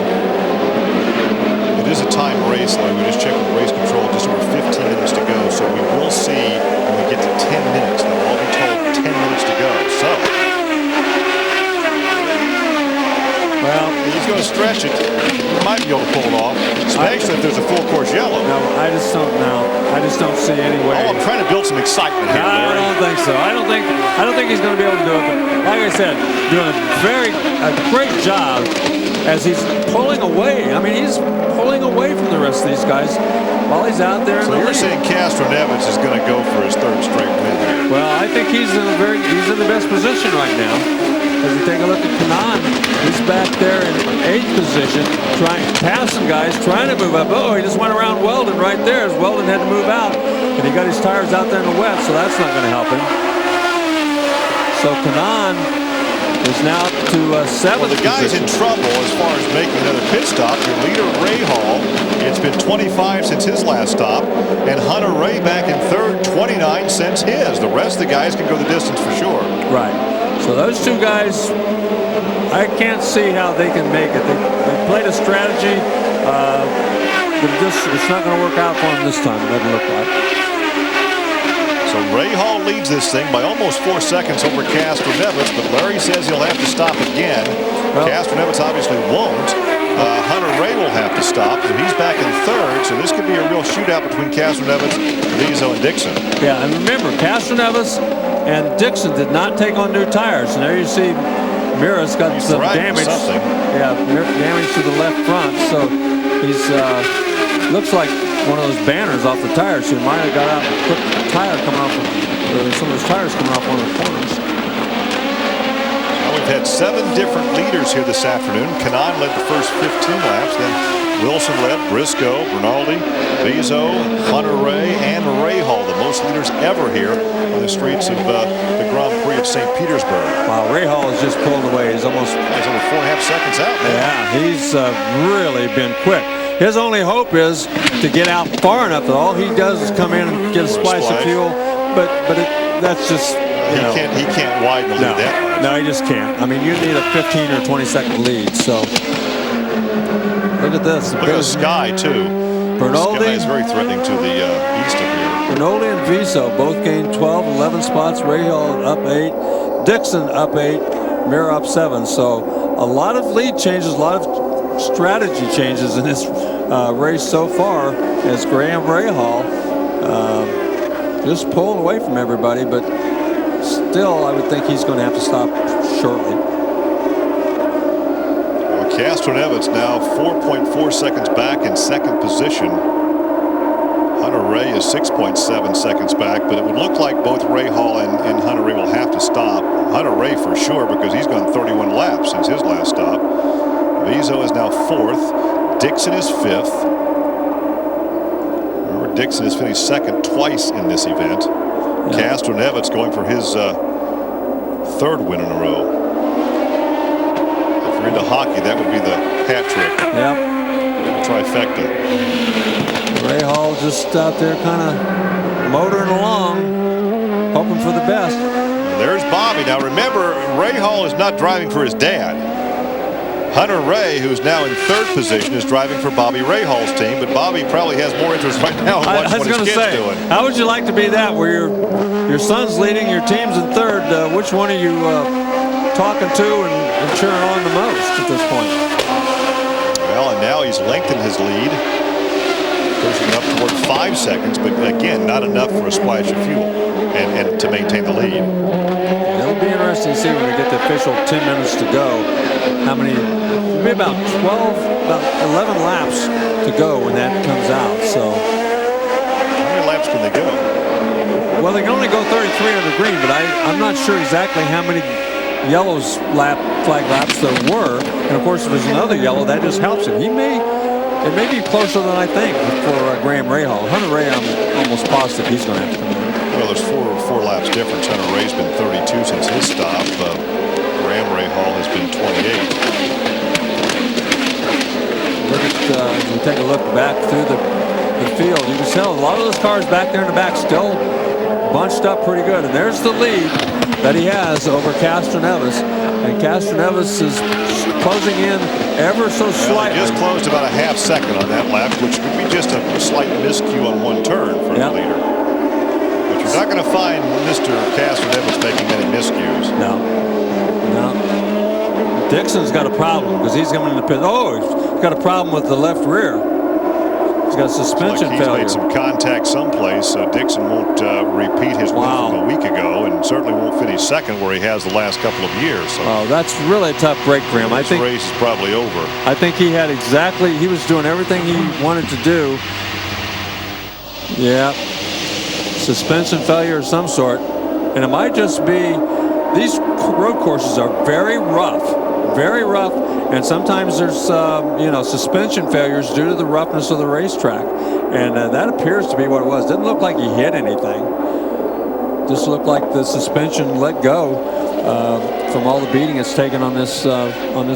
It is a time race, though. We just checked with race control, just over 15 minutes to go. So we will see when we get to 10 minutes. They'll all be told 10 minutes to go. So, well, he's going to stretch it. He might be able to pull it off, especially if there's a full course yellow. No, I just don't know. I just don't see any way. Oh, I'm trying to build some excitement here. I don't think so. I don't think he's going to be able to do it. But like I said, doing a great job as he's pulling away. I mean, he's pulling away from the rest of these guys while he's out there. So you're saying Castroneves is going to go for his 3rd straight win here? Well, I think he's in the best position right now. As you take a look at Kanan, he's back there in 8th position, passing guys, trying to move up. Oh, he just went around Weldon right there as Weldon had to move out. And he got his tires out there in the wet, so that's not going to help him. So Kanan is now to 7th Well, the guy's position. in trouble as far as making another pit stop. Your leader, Rahal, it's been 25 since his last stop. And Hunter Ray back in 3rd, 29 since his. The rest of the guys can go the distance for sure. Right. So those two guys, I can't see how they can make it. They played a strategy, but it's not going to work out for them this time, it doesn't look like. So Rahal leads this thing by almost 4 seconds over Castroneves, but Larry says he'll have to stop again. Well, Castroneves obviously won't. Hunter Ray will have to stop, so he's back in 3rd, so this could be a real shootout between Castroneves, Viso, and Dixon. Yeah, and remember, Castroneves and Dixon did not take on new tires, and there you see Mira's got some damage. Yeah, damage to the left front, so he's looks like one of those banners off the tires. So he might have got out and put the tire coming off, some of his tires coming off one of the corners. We've had 7 different leaders here this afternoon. Kanan led the first 15 laps, then Wilson led Briscoe, Bernaldi, Vizo, Hunter Ray, and Rahal, the most leaders ever here on the streets of the Grand Prix of St. Petersburg. Wow, Rahal has just pulled away. He's over 4.5 seconds out now. Yeah, he's really been quick. His only hope is to get out far enough that all he does is come in and get a splash of fuel. But that's just, he can't widen the lead that much. No, he just can't. I mean, you need a 15 or 20 second lead. So look at this. Look at the sky too. Bernaldi, the sky is very threatening to the east of here. Bernaldi and Vizo both gained 12, 11 spots. Rahal up 8, Dixon up 8, Mir up 7. So a lot of lead changes, a lot of strategy changes in this race so far as Graham Rahal just pulling away from everybody, but still I would think he's going to have to stop shortly. Well, Castroneves now 4.4 seconds back in second position. Hunter Ray is 6.7 seconds back, but it would look like both Rahal and Hunter Ray will have to stop. Hunter Ray for sure, because he's gone 31 laps since his last stop. Vizo is now 4th. Dixon is 5th. Remember, Dixon has finished second twice in this event. Yeah. Castroneves going for his 3rd win in a row. If you're into hockey, that would be the hat trick. Yep. Trifecta. Rahal just out there kind of motoring along, hoping for the best. There's Bobby. Now remember, Rahal is not driving for his dad. Hunter Ray, who's now in 3rd position, is driving for Bobby Rahal's team, but Bobby probably has more interest right now in watching what his kid's doing. How would you like to be that, where your son's leading, your team's in 3rd? Which one are you talking to and cheering on the most at this point? Well, and now he's lengthened his lead, pushing up toward 5 seconds, but again, not enough for a splash of fuel and to maintain the lead. It'll be interesting to see when we get the official 10 minutes to go. How many? It'll be about 11 laps to go when that comes out. So, how many laps can they go? Well, they can only go 33 under green, but I'm not sure exactly how many yellows flag laps there were. And of course, if there's another yellow, that just helps him. It may be closer than I think for Graham Rahal. Hunter Ray, I'm almost positive he's going to have to come in. Well, there's four laps difference. Hunter Ray's been 32 since his stop. Graham Rahal has been 28. Look at, as we take a look back through the field, you can tell a lot of those cars back there in the back still bunched up pretty good. And there's the lead that he has over Castroneves. And Castroneves is closing in ever so slightly. He just closed about a half second on that lap, which would be just a slight miscue on one turn for the leader. But you're not going to find Mr. Castroneves making many miscues. No. Dixon's got a problem because he's coming in the pit. Oh, he's got a problem with the left rear. He's got suspension failure. He's made some contact someplace. Dixon won't repeat his win from a week ago, and certainly won't finish second where he has the last couple of years. So that's really a tough break for him. I think this race is probably over. I think he was doing everything he wanted to do. Yeah. Suspension failure of some sort. And it might just be, these road courses are very rough, and sometimes there's suspension failures due to the roughness of the racetrack, and that appears to be what it was. Didn't look like he hit anything. Just looked like the suspension let go from all the beating it's taken on this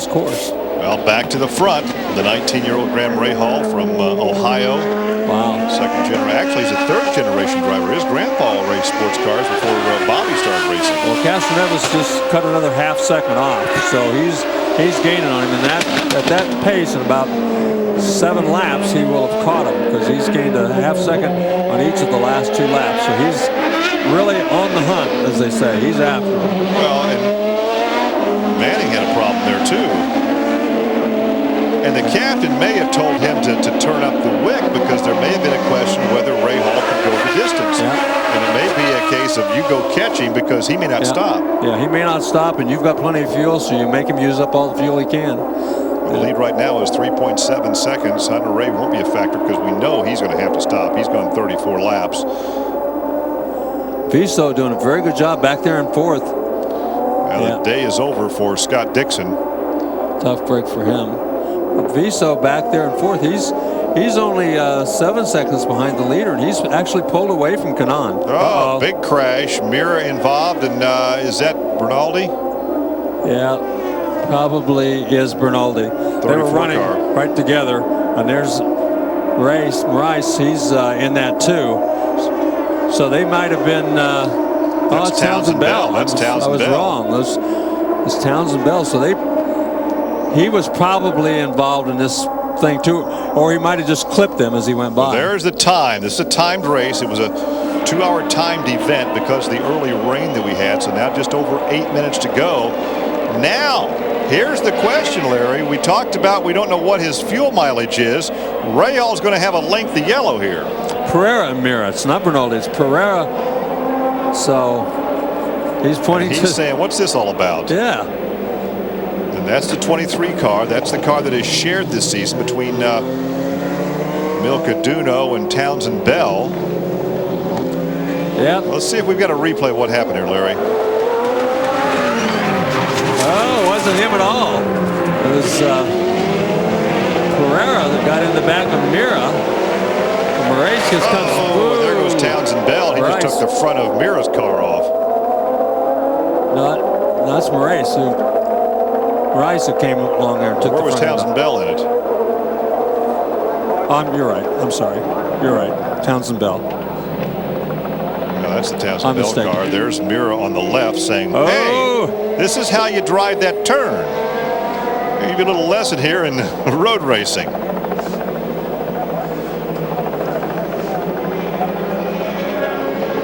course. Well, back to the front, the 19-year-old Graham Rahal from Ohio. Wow. Second generation. Actually, he's a 3rd generation driver. His grandpa raced sports cars before Bobby started racing. Well, Castroneves just cut another half second off, so he's gaining on him, and at that pace, in about 7 laps, he will have caught him because he's gained a half second on each of the last 2 laps. So he's really on the hunt, as they say. He's after him. Well, and Manning had a problem there too. And the captain may have told him to turn up the wick because there may have been a question whether Rahal could go the distance. Yeah. And it may be a case of you go catch him because he may not stop. Yeah, he may not stop, and you've got plenty of fuel, so you make him use up all the fuel he can. The lead right now is 3.7 seconds. Hunter Ray won't be a factor because we know he's going to have to stop. He's gone 34 laps. Vizo doing a very good job back there in 4th. Well, the day is over for Scott Dixon. Tough break for him. Viso back there in fourth. He's only 7 seconds behind the leader, and he's actually pulled away from Kanaan. Oh, big crash. Mira involved, and is that Bernaldi? Yeah, probably is Bernaldi. They were running right together, and there's Rice. He's in that too. So they might have been. That's Townsend Bell. That's Townsend Bell. I was wrong. It's Townsend Bell. So he was probably involved in this thing too, or he might have just clipped them as he went by. Well, there's the time. This is a timed race. It was a 2-hour timed event because of the early rain that we had. So now just over 8 minutes to go. Now, here's the question, Larry. We talked about we don't know what his fuel mileage is. Rahaal's going to have a length of yellow here. Pereira and Mira. It's not Bernaldi. It's Pereira. So he's pointing to. He's saying, what's this all about? Yeah. And that's the 23 car. That's the car that is shared this season between Milka Duno and Townsend Bell. Yeah. Let's see if we've got a replay of what happened here, Larry. Oh, it wasn't him at all. It was Pereira that got in the back of Mira. Moraes just comes. Oh, there goes Townsend Bell. He just took the front of Mira's car off. No, that's Moraes who came along there and took the front. Where was Townsend Bell in it? You're right. I'm sorry. You're right. Townsend Bell. No, that's the Townsend Bell car. There's Mira on the left saying, hey, this is how you drive that turn. I'll give you a little lesson here in road racing.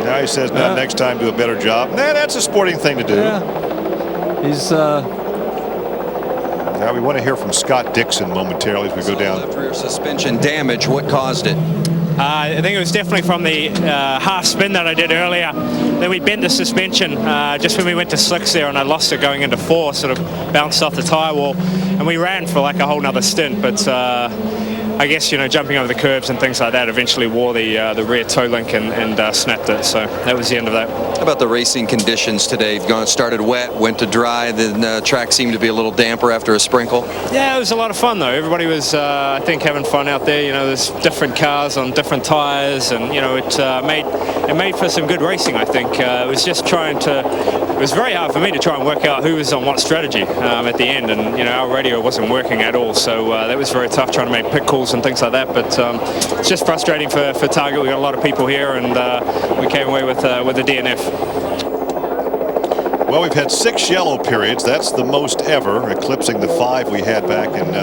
Now he says, "Now next time, do a better job." Nah, that's a sporting thing to do. Yeah. He's. Now we want to hear from Scott Dixon momentarily as we go down. Left rear suspension damage. What caused it? I think it was definitely from the half spin that I did earlier. Then we bent the suspension just when we went to slicks there, and I lost it going into 4, sort of bounced off the tyre wall, and we ran for like a whole nother stint. But I guess, jumping over the curbs and things like that eventually wore the rear toe link and snapped it. So that was the end of that. How about the racing conditions today? Started wet, went to dry, then track seemed to be a little damper after a sprinkle. Yeah, it was a lot of fun though. Everybody was, I think, having fun out there. There's different cars on different tyres, and it made for some good racing. I think it was just it was very hard for me to try and work out who was on what strategy at the end, and our radio wasn't working at all. So that was very tough trying to make pit calls and things like that. But it's just frustrating for Target. We got a lot of people here, and we came away with the DNF. Well, we've had 6 yellow periods. That's the most ever, eclipsing the 5 we had back in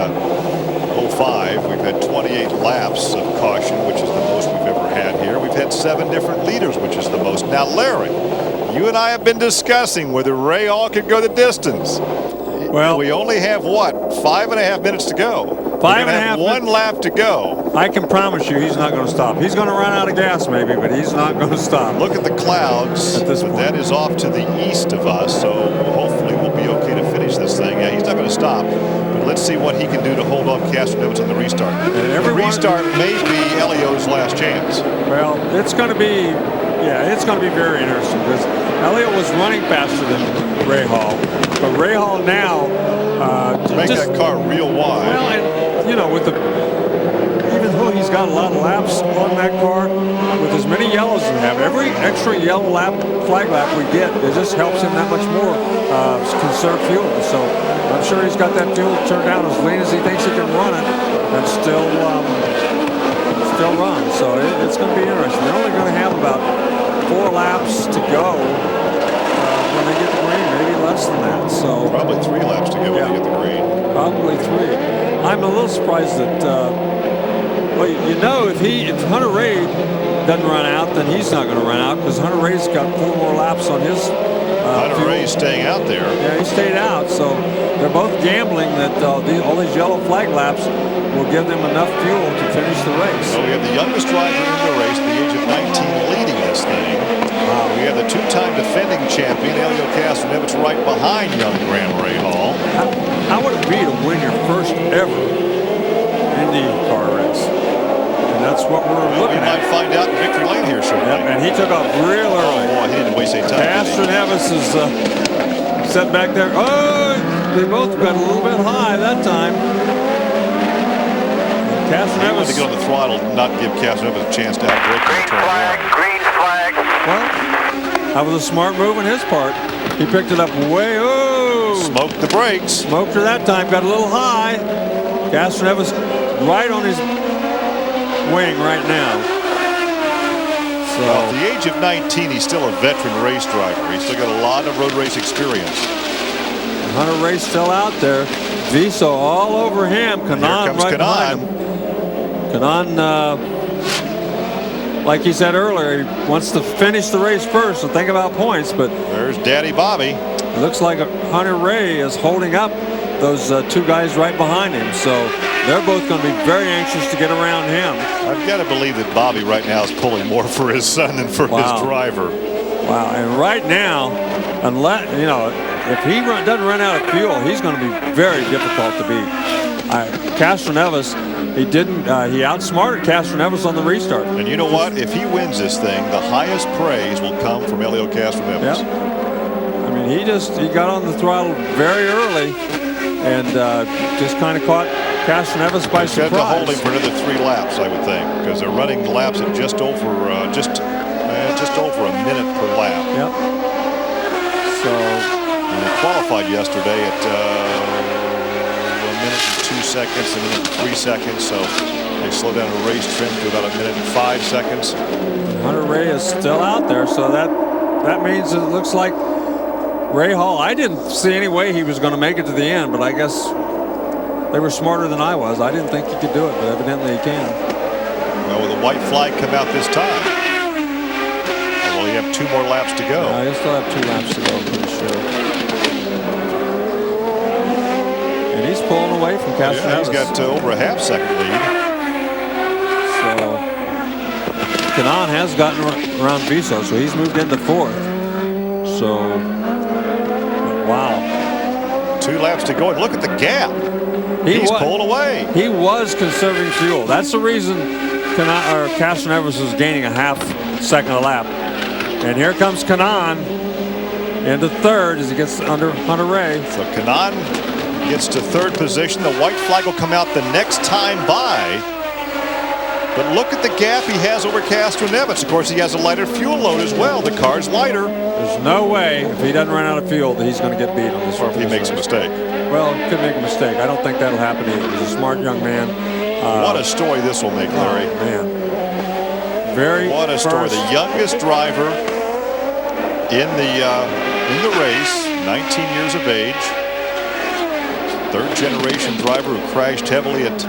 05. We've had 28 laps of caution, which is the most we've ever had here. We've had 7 different leaders, which is the most. Now, Larry, you and I have been discussing whether Rahal could go the distance. Well, we only have, 5.5 minutes to go. 5.5 1 lap to go. I can promise you he's not going to stop. He's going to run out of gas maybe, but he's not going to stop. Look at the clouds. At this but point. that is off to the east of us, so hopefully we'll be okay to finish this thing. Yeah, he's not going to stop, but let's see what he can do to hold off Castroneves on the restart. The restart may be Elio's last chance. Well, it's going to be very interesting because Elio was running faster than Rahal, but Rahal now make that car real wide. Well, and even though he's got a lot of laps on that car, with as many yellows as we have, every extra yellow flag lap we get, it just helps him that much more conserve fuel. So I'm sure he's got that fuel turned down as lean as he thinks he can run it, and still run. So it's going to be interesting. They're only going to have about 4 laps to go when they get the green, maybe less than that. So probably 3 laps to go when they get the green. Probably 3. I'm a little surprised that if Hunter Ray doesn't run out, then he's not going to run out because Hunter Ray's got 4 more laps on his. Hunter Ray's staying out there. Yeah, he stayed out. So they're both gambling that all these yellow flag laps will give them enough fuel to finish the race. So we have the youngest driver in the race at the age of 19 leading this thing. We have the 2-time defending champion, Elio Castroneves, right behind young Graham Rahal. How would it be to win your first ever Indy car race? And that's what we're looking at. We might find out in victory lane here shortly. Yep, and he took off real early. Oh, boy, he didn't waste any time. Castroneves is set back there. Oh, they both got a little bit high that time. He wanted to get on the throttle, not give Castroneves a chance to outbreak Green the turn flag, one. green flag. Well, that was a smart move on his part. He picked it up way, Smoked the brakes. smoked her that time, got a little high. Castroneves right on his wing right now. So, Well, at the age of 19, he's still a veteran race driver. He's still got a lot of road race experience. Hunter Ray's still out there. Viso all over him. Kanaan right behind him. Kanaan, like he said earlier, he wants to finish the race first and think about points, but There's Daddy Bobby. it looks like Hunter Ray is holding up those two guys right behind him. So they're both going to be very anxious to get around him. I've got to believe that Bobby right now is pulling more for his son than for his driver. Wow. And right now, unless, you know, if he doesn't run out of fuel, he's going to be very difficult to beat. Castroneves, he outsmarted Castroneves on the restart. And you know what? If he wins this thing, the highest praise will come from Helio Castroneves. Yep. I mean, he got on the throttle very early and just kind of caught Castroneves by surprise. They have to hold him for another 3 laps, I would think, because they're running laps at just over a minute per lap. Yep. So and they qualified yesterday at 1 minute and 2 seconds, 1 minute and 3 seconds. So they slowed down the race trim to about 1 minute and 5 seconds. Hunter Ray is still out there, so that means it looks like Ray Hall. I didn't see any way he was going to make it to the end, but I guess they were smarter than I was. I didn't think he could do it, but evidently he can. Well, will the white flag come out this time? Well, you have 2 more laps to go. You still have 2 laps to go, I'm pretty sure. And he's pulling away from Castroneves. Yeah, he's got over a half-second lead. So Kanaan has gotten around Viso, so he's moved into 4th. So, wow. 2 laps to go, and look at the gap. He's pulled away. He was conserving fuel. That's the reason Castroneves was gaining a half second a lap. And here comes Kanaan into 3rd as he gets under Hunter Ray. So Kanaan gets to 3rd position. The white flag will come out the next time by. But look at the gap he has over Castroneves. Of course, he has a lighter fuel load as well. The car's lighter. There's no way, if he doesn't run out of fuel, that he's going to get beat on this. Or if he makes a mistake. Well, he could make a mistake. I don't think that'll happen either. He's a smart young man. What a story this will make, Larry. Oh, man. What a story. The youngest driver in the race, 19 years of age. 3rd generation driver who crashed heavily at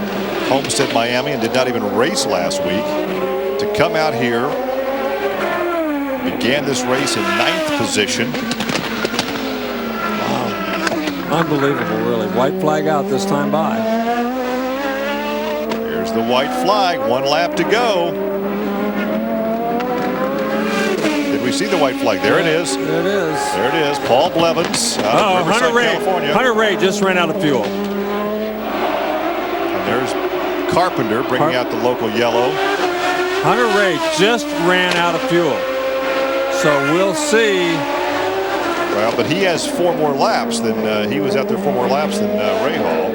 Homestead, Miami, and did not even race last week. To come out here, began this race in 9th position. Wow. Unbelievable, really. White flag out this time by. Here's the white flag. 1 lap to go. Did we see the white flag? There it is. There it is. There it is. Paul Blevins out of Riverside, California. Hunter Ray just ran out of fuel. And there's Carpenter bringing out the local yellow. Hunter Ray just ran out of fuel. So we'll see. Well, but he has 4 more laps than he was out there 4 more laps than Ray Hall.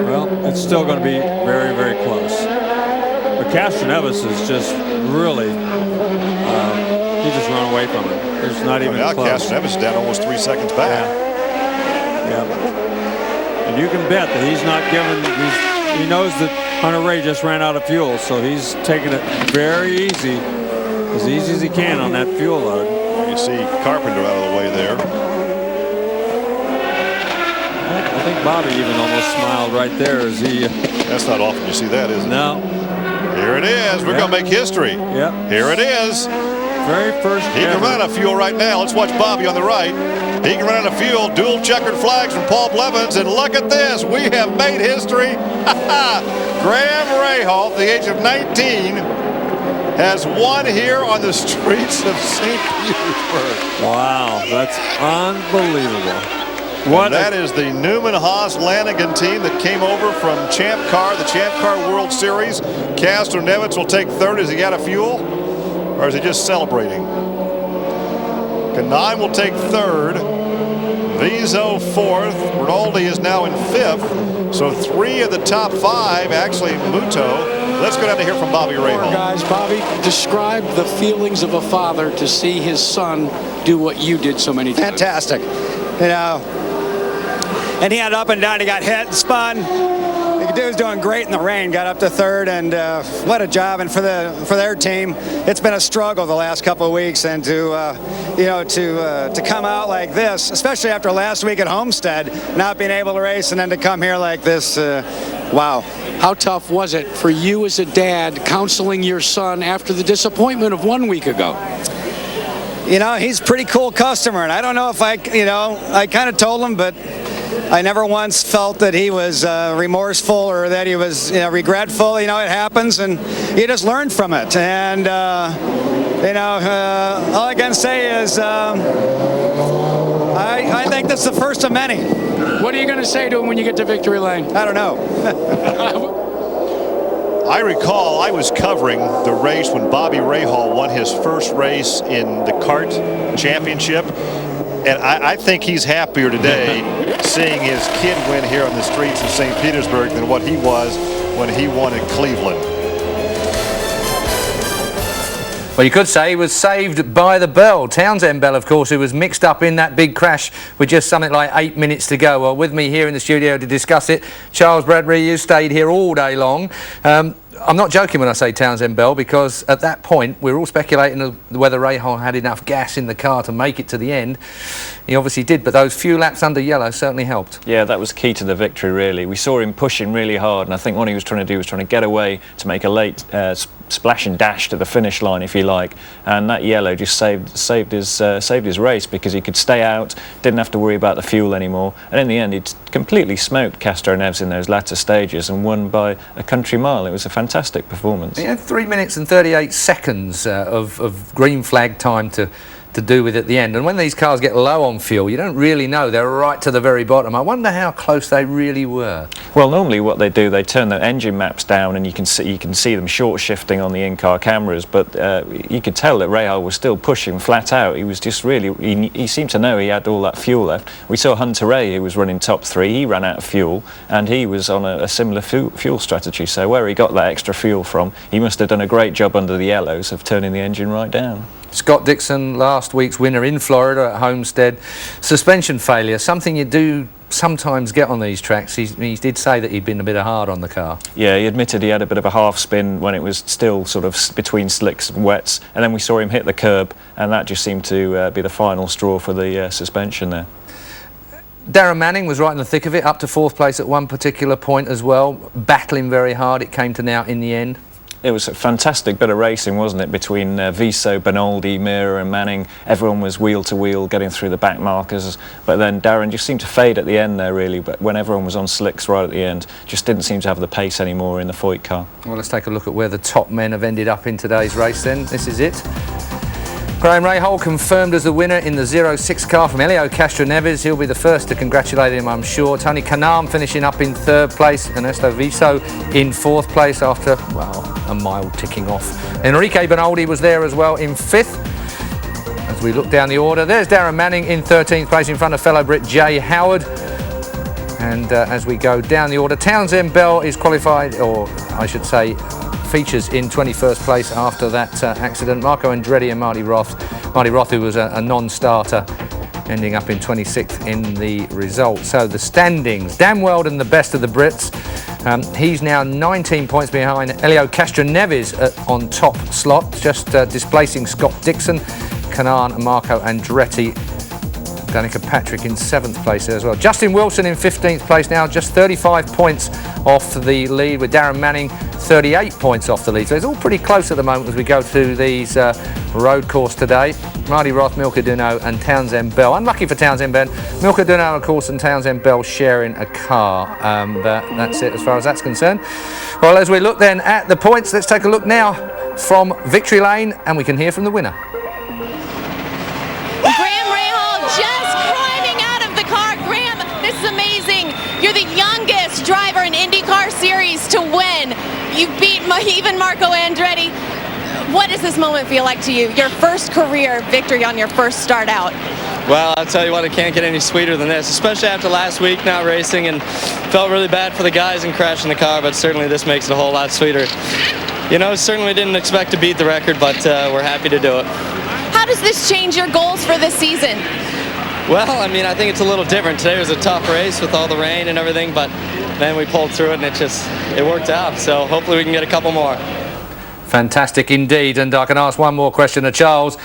Well, it's still going to be very, very close. But Castroneves is just really, he just run away from it. There's not even now close. Castroneves is down almost 3 seconds back. Yeah. And you can bet that he's not giving, he knows that Hunter Ray just ran out of fuel, so he's taking it very easy as he can on that fuel load. You see Carpenter out of the way there. I think Bobby even almost smiled right there as he... That's not often you see that, is it? No. Here it is. We're going to make history. Yep. Here it is. Very first He can run out of fuel right now. Let's watch Bobby on the right. He can run out of fuel. Dual checkered flags from Paul Blevins. And look at this. We have made history. Graham Rahal, at the age of 19, has won here on the streets of St. Petersburg. Wow, that's unbelievable. That is the Newman Haas Lanigan team that came over from Champ Car, the Champ Car World Series. Castroneves will take 3rd. Is he out of fuel? Or is he just celebrating? Kanaan will take 3rd. Viso 4th. Rinaldi is now in 5th. So 3 of the top 5, actually Muto. Let's go down to hear from Bobby Rahal. Guys, Bobby, describe the feelings of a father to see his son do what you did so many times. Fantastic. You know, and he had up and down. He got hit and spun. The dude was doing great in the rain. Got up to 3rd, and what a job! And for their team, it's been a struggle the last couple of weeks. And to come out like this, especially after last week at Homestead, not being able to race, and then to come here like this, wow. How tough was it for you as a dad counseling your son after the disappointment of 1 week ago? You know, he's a pretty cool customer, and I don't know if I kind of told him, but I never once felt that he was remorseful or that he was regretful. You know, it happens, and you just learn from it. And all I can say is I think that's the first of many. What are you going to say to him when you get to victory lane? I don't know. I recall I was covering the race when Bobby Rahal won his first race in the kart championship. And I think he's happier today seeing his kid win here on the streets of St. Petersburg than what he was when he won in Cleveland. Well, you could say he was saved by the bell. Townsend Bell, of course, who was mixed up in that big crash with just something like 8 minutes to go. Well, with me here in the studio to discuss it, Charles Bradbury, you stayed here all day long. I'm not joking when I say Townsend Bell, because at that point we were all speculating whether Rahal had enough gas in the car to make it to the end. He obviously did, but those few laps under yellow certainly helped. Yeah, that was key to the victory, really. We saw him pushing really hard, and I think what he was trying to do was trying to get away to make a late splash and dash to the finish line, if you like. And that yellow just saved his race, because he could stay out, didn't have to worry about the fuel anymore. And in the end, he completely smoked Castro Neves in those latter stages and won by a country mile. It was a fantastic performance. He had 3 minutes and 38 seconds of green flag time to do with at the end. And when these cars get low on fuel, you don't really know. They're right to the very bottom. I wonder how close they really were. Well, normally what they do, they turn the engine maps down, and you can see them short shifting on the in-car cameras. But you could tell that Rahal was still pushing flat out. He was just really, he seemed to know he had all that fuel left. We saw Hunter Ray, who was running top 3. He ran out of fuel, and he was on a similar fuel strategy. So where he got that extra fuel from, he must have done a great job under the yellows of turning the engine right down. Scott Dixon, last week's winner in Florida at Homestead. Suspension failure, something you do sometimes get on these tracks. He did say that he'd been a bit hard on the car. Yeah, he admitted he had a bit of a half spin when it was still sort of between slicks and wets, and then we saw him hit the curb, and that just seemed to be the final straw for the suspension there. Darren Manning was right in the thick of it, up to 4th place at one particular point as well, battling very hard. It came to now in the end. It was a fantastic bit of racing, wasn't it, between Viso, Benaldi, Mira and Manning. Everyone was wheel to wheel, getting through the back markers, but then Darren just seemed to fade at the end there, really. But when everyone was on slicks right at the end, just didn't seem to have the pace anymore in the Foyt car. Well, let's take a look at where the top men have ended up in today's race then. This is it. Graham Rahal confirmed as the winner in the 06 car from Helio Castroneves. He'll be the first to congratulate him, I'm sure. Tony Kanaan finishing up in 3rd place. Ernesto Viso in 4th place after, well, a mile ticking off. Enrique Benaldi was there as well in 5th. As we look down the order, there's Darren Manning in 13th place in front of fellow Brit Jay Howard. And as we go down the order, Townsend Bell is qualified, or I should say, features in 21st place after that accident. Marco Andretti and Marty Roth. Marty Roth, who was a non-starter, ending up in 26th in the result. So the standings, Dan Weldon, the best of the Brits. He's now 19 points behind Helio Castroneves on top slot, just displacing Scott Dixon, Kanaan and Marco Andretti. Danica Patrick in 7th place there as well. Justin Wilson in 15th place now, just 35 points off the lead, with Darren Manning 38 points off the lead. So it's all pretty close at the moment as we go through these road course today. Marty Roth, Milka Duno and Townsend Bell. Unlucky for Townsend Bell. Milka Duno, of course, and Townsend Bell sharing a car. But that's it as far as that's concerned. Well, as we look then at the points, let's take a look now from Victory Lane, and we can hear from the winner. You're the youngest driver in IndyCar Series to win. You beat even Marco Andretti. What does this moment feel like to you? Your first career victory on your first start out? Well, I'll tell you what, it can't get any sweeter than this, especially after last week not racing, and felt really bad for the guys in crashing the car, but certainly this makes it a whole lot sweeter. You know, certainly didn't expect to beat the record, but we're happy to do it. How does this change your goals for this season? Well, I mean, I think it's a little different. Today was a tough race with all the rain and everything, but then we pulled through it and it worked out. So hopefully we can get a couple more. Fantastic indeed. And I can ask one more question to Charles.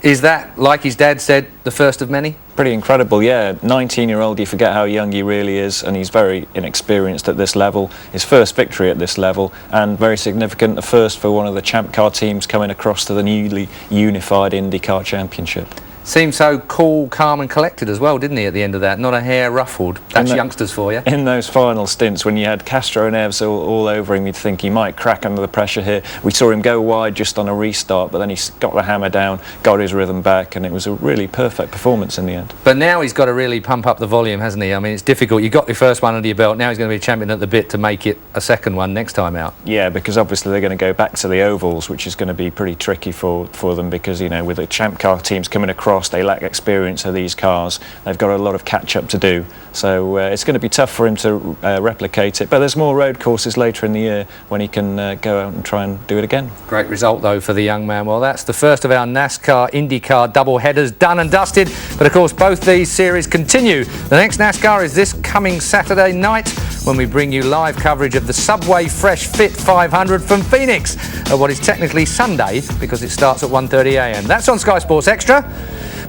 Is that, like his dad said, the first of many? Pretty incredible, yeah. 19-year-old, you forget how young he really is, and he's very inexperienced at this level. His first victory at this level, and very significant, the first for one of the Champ Car teams coming across to the newly unified IndyCar Championship. Seemed so cool, calm and collected as well, didn't he, at the end of that? Not a hair ruffled. That's youngsters for you. In those final stints, when you had Castro and Evs all over him, you'd think he might crack under the pressure here. We saw him go wide just on a restart, but then he got the hammer down, got his rhythm back, and it was a really perfect performance in the end. But now he's got to really pump up the volume, hasn't he? I mean, it's difficult. You got your first one under your belt. Now he's going to be champion at the bit to make it a second one next time out. Yeah, because obviously they're going to go back to the ovals, which is going to be pretty tricky for them because, you know, with the Champ Car teams coming across, they lack experience of these cars. They've got a lot of catch-up to do. So it's going to be tough for him to replicate it. But there's more road courses later in the year when he can go out and try and do it again. Great result, though, for the young man. Well, that's the first of our NASCAR IndyCar double headers done and dusted. But, of course, both these series continue. The next NASCAR is this coming Saturday night when we bring you live coverage of the Subway Fresh Fit 500 from Phoenix at what is technically Sunday because it starts at 1:30 a.m. That's on Sky Sports Extra.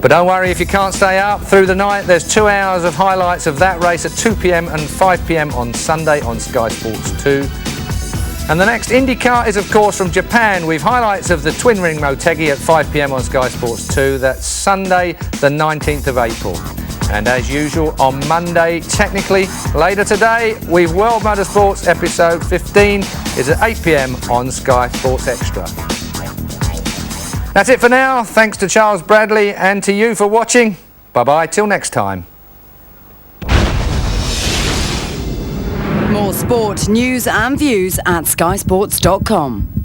But don't worry if you can't stay up through the night. There's 2 hours of highlights of that race at 2 p.m. and 5 p.m. on Sunday on Sky Sports 2. And the next IndyCar is, of course, from Japan with highlights of the Twin Ring Motegi at 5 p.m. on Sky Sports 2. That's Sunday, the 19th of April. And as usual, on Monday, technically, later today, with World Motorsports episode 15 is at 8 p.m. on Sky Sports Extra. That's it for now. Thanks to Charles Bradley and to you for watching. Bye-bye till next time. More sport, news and views at skysports.com.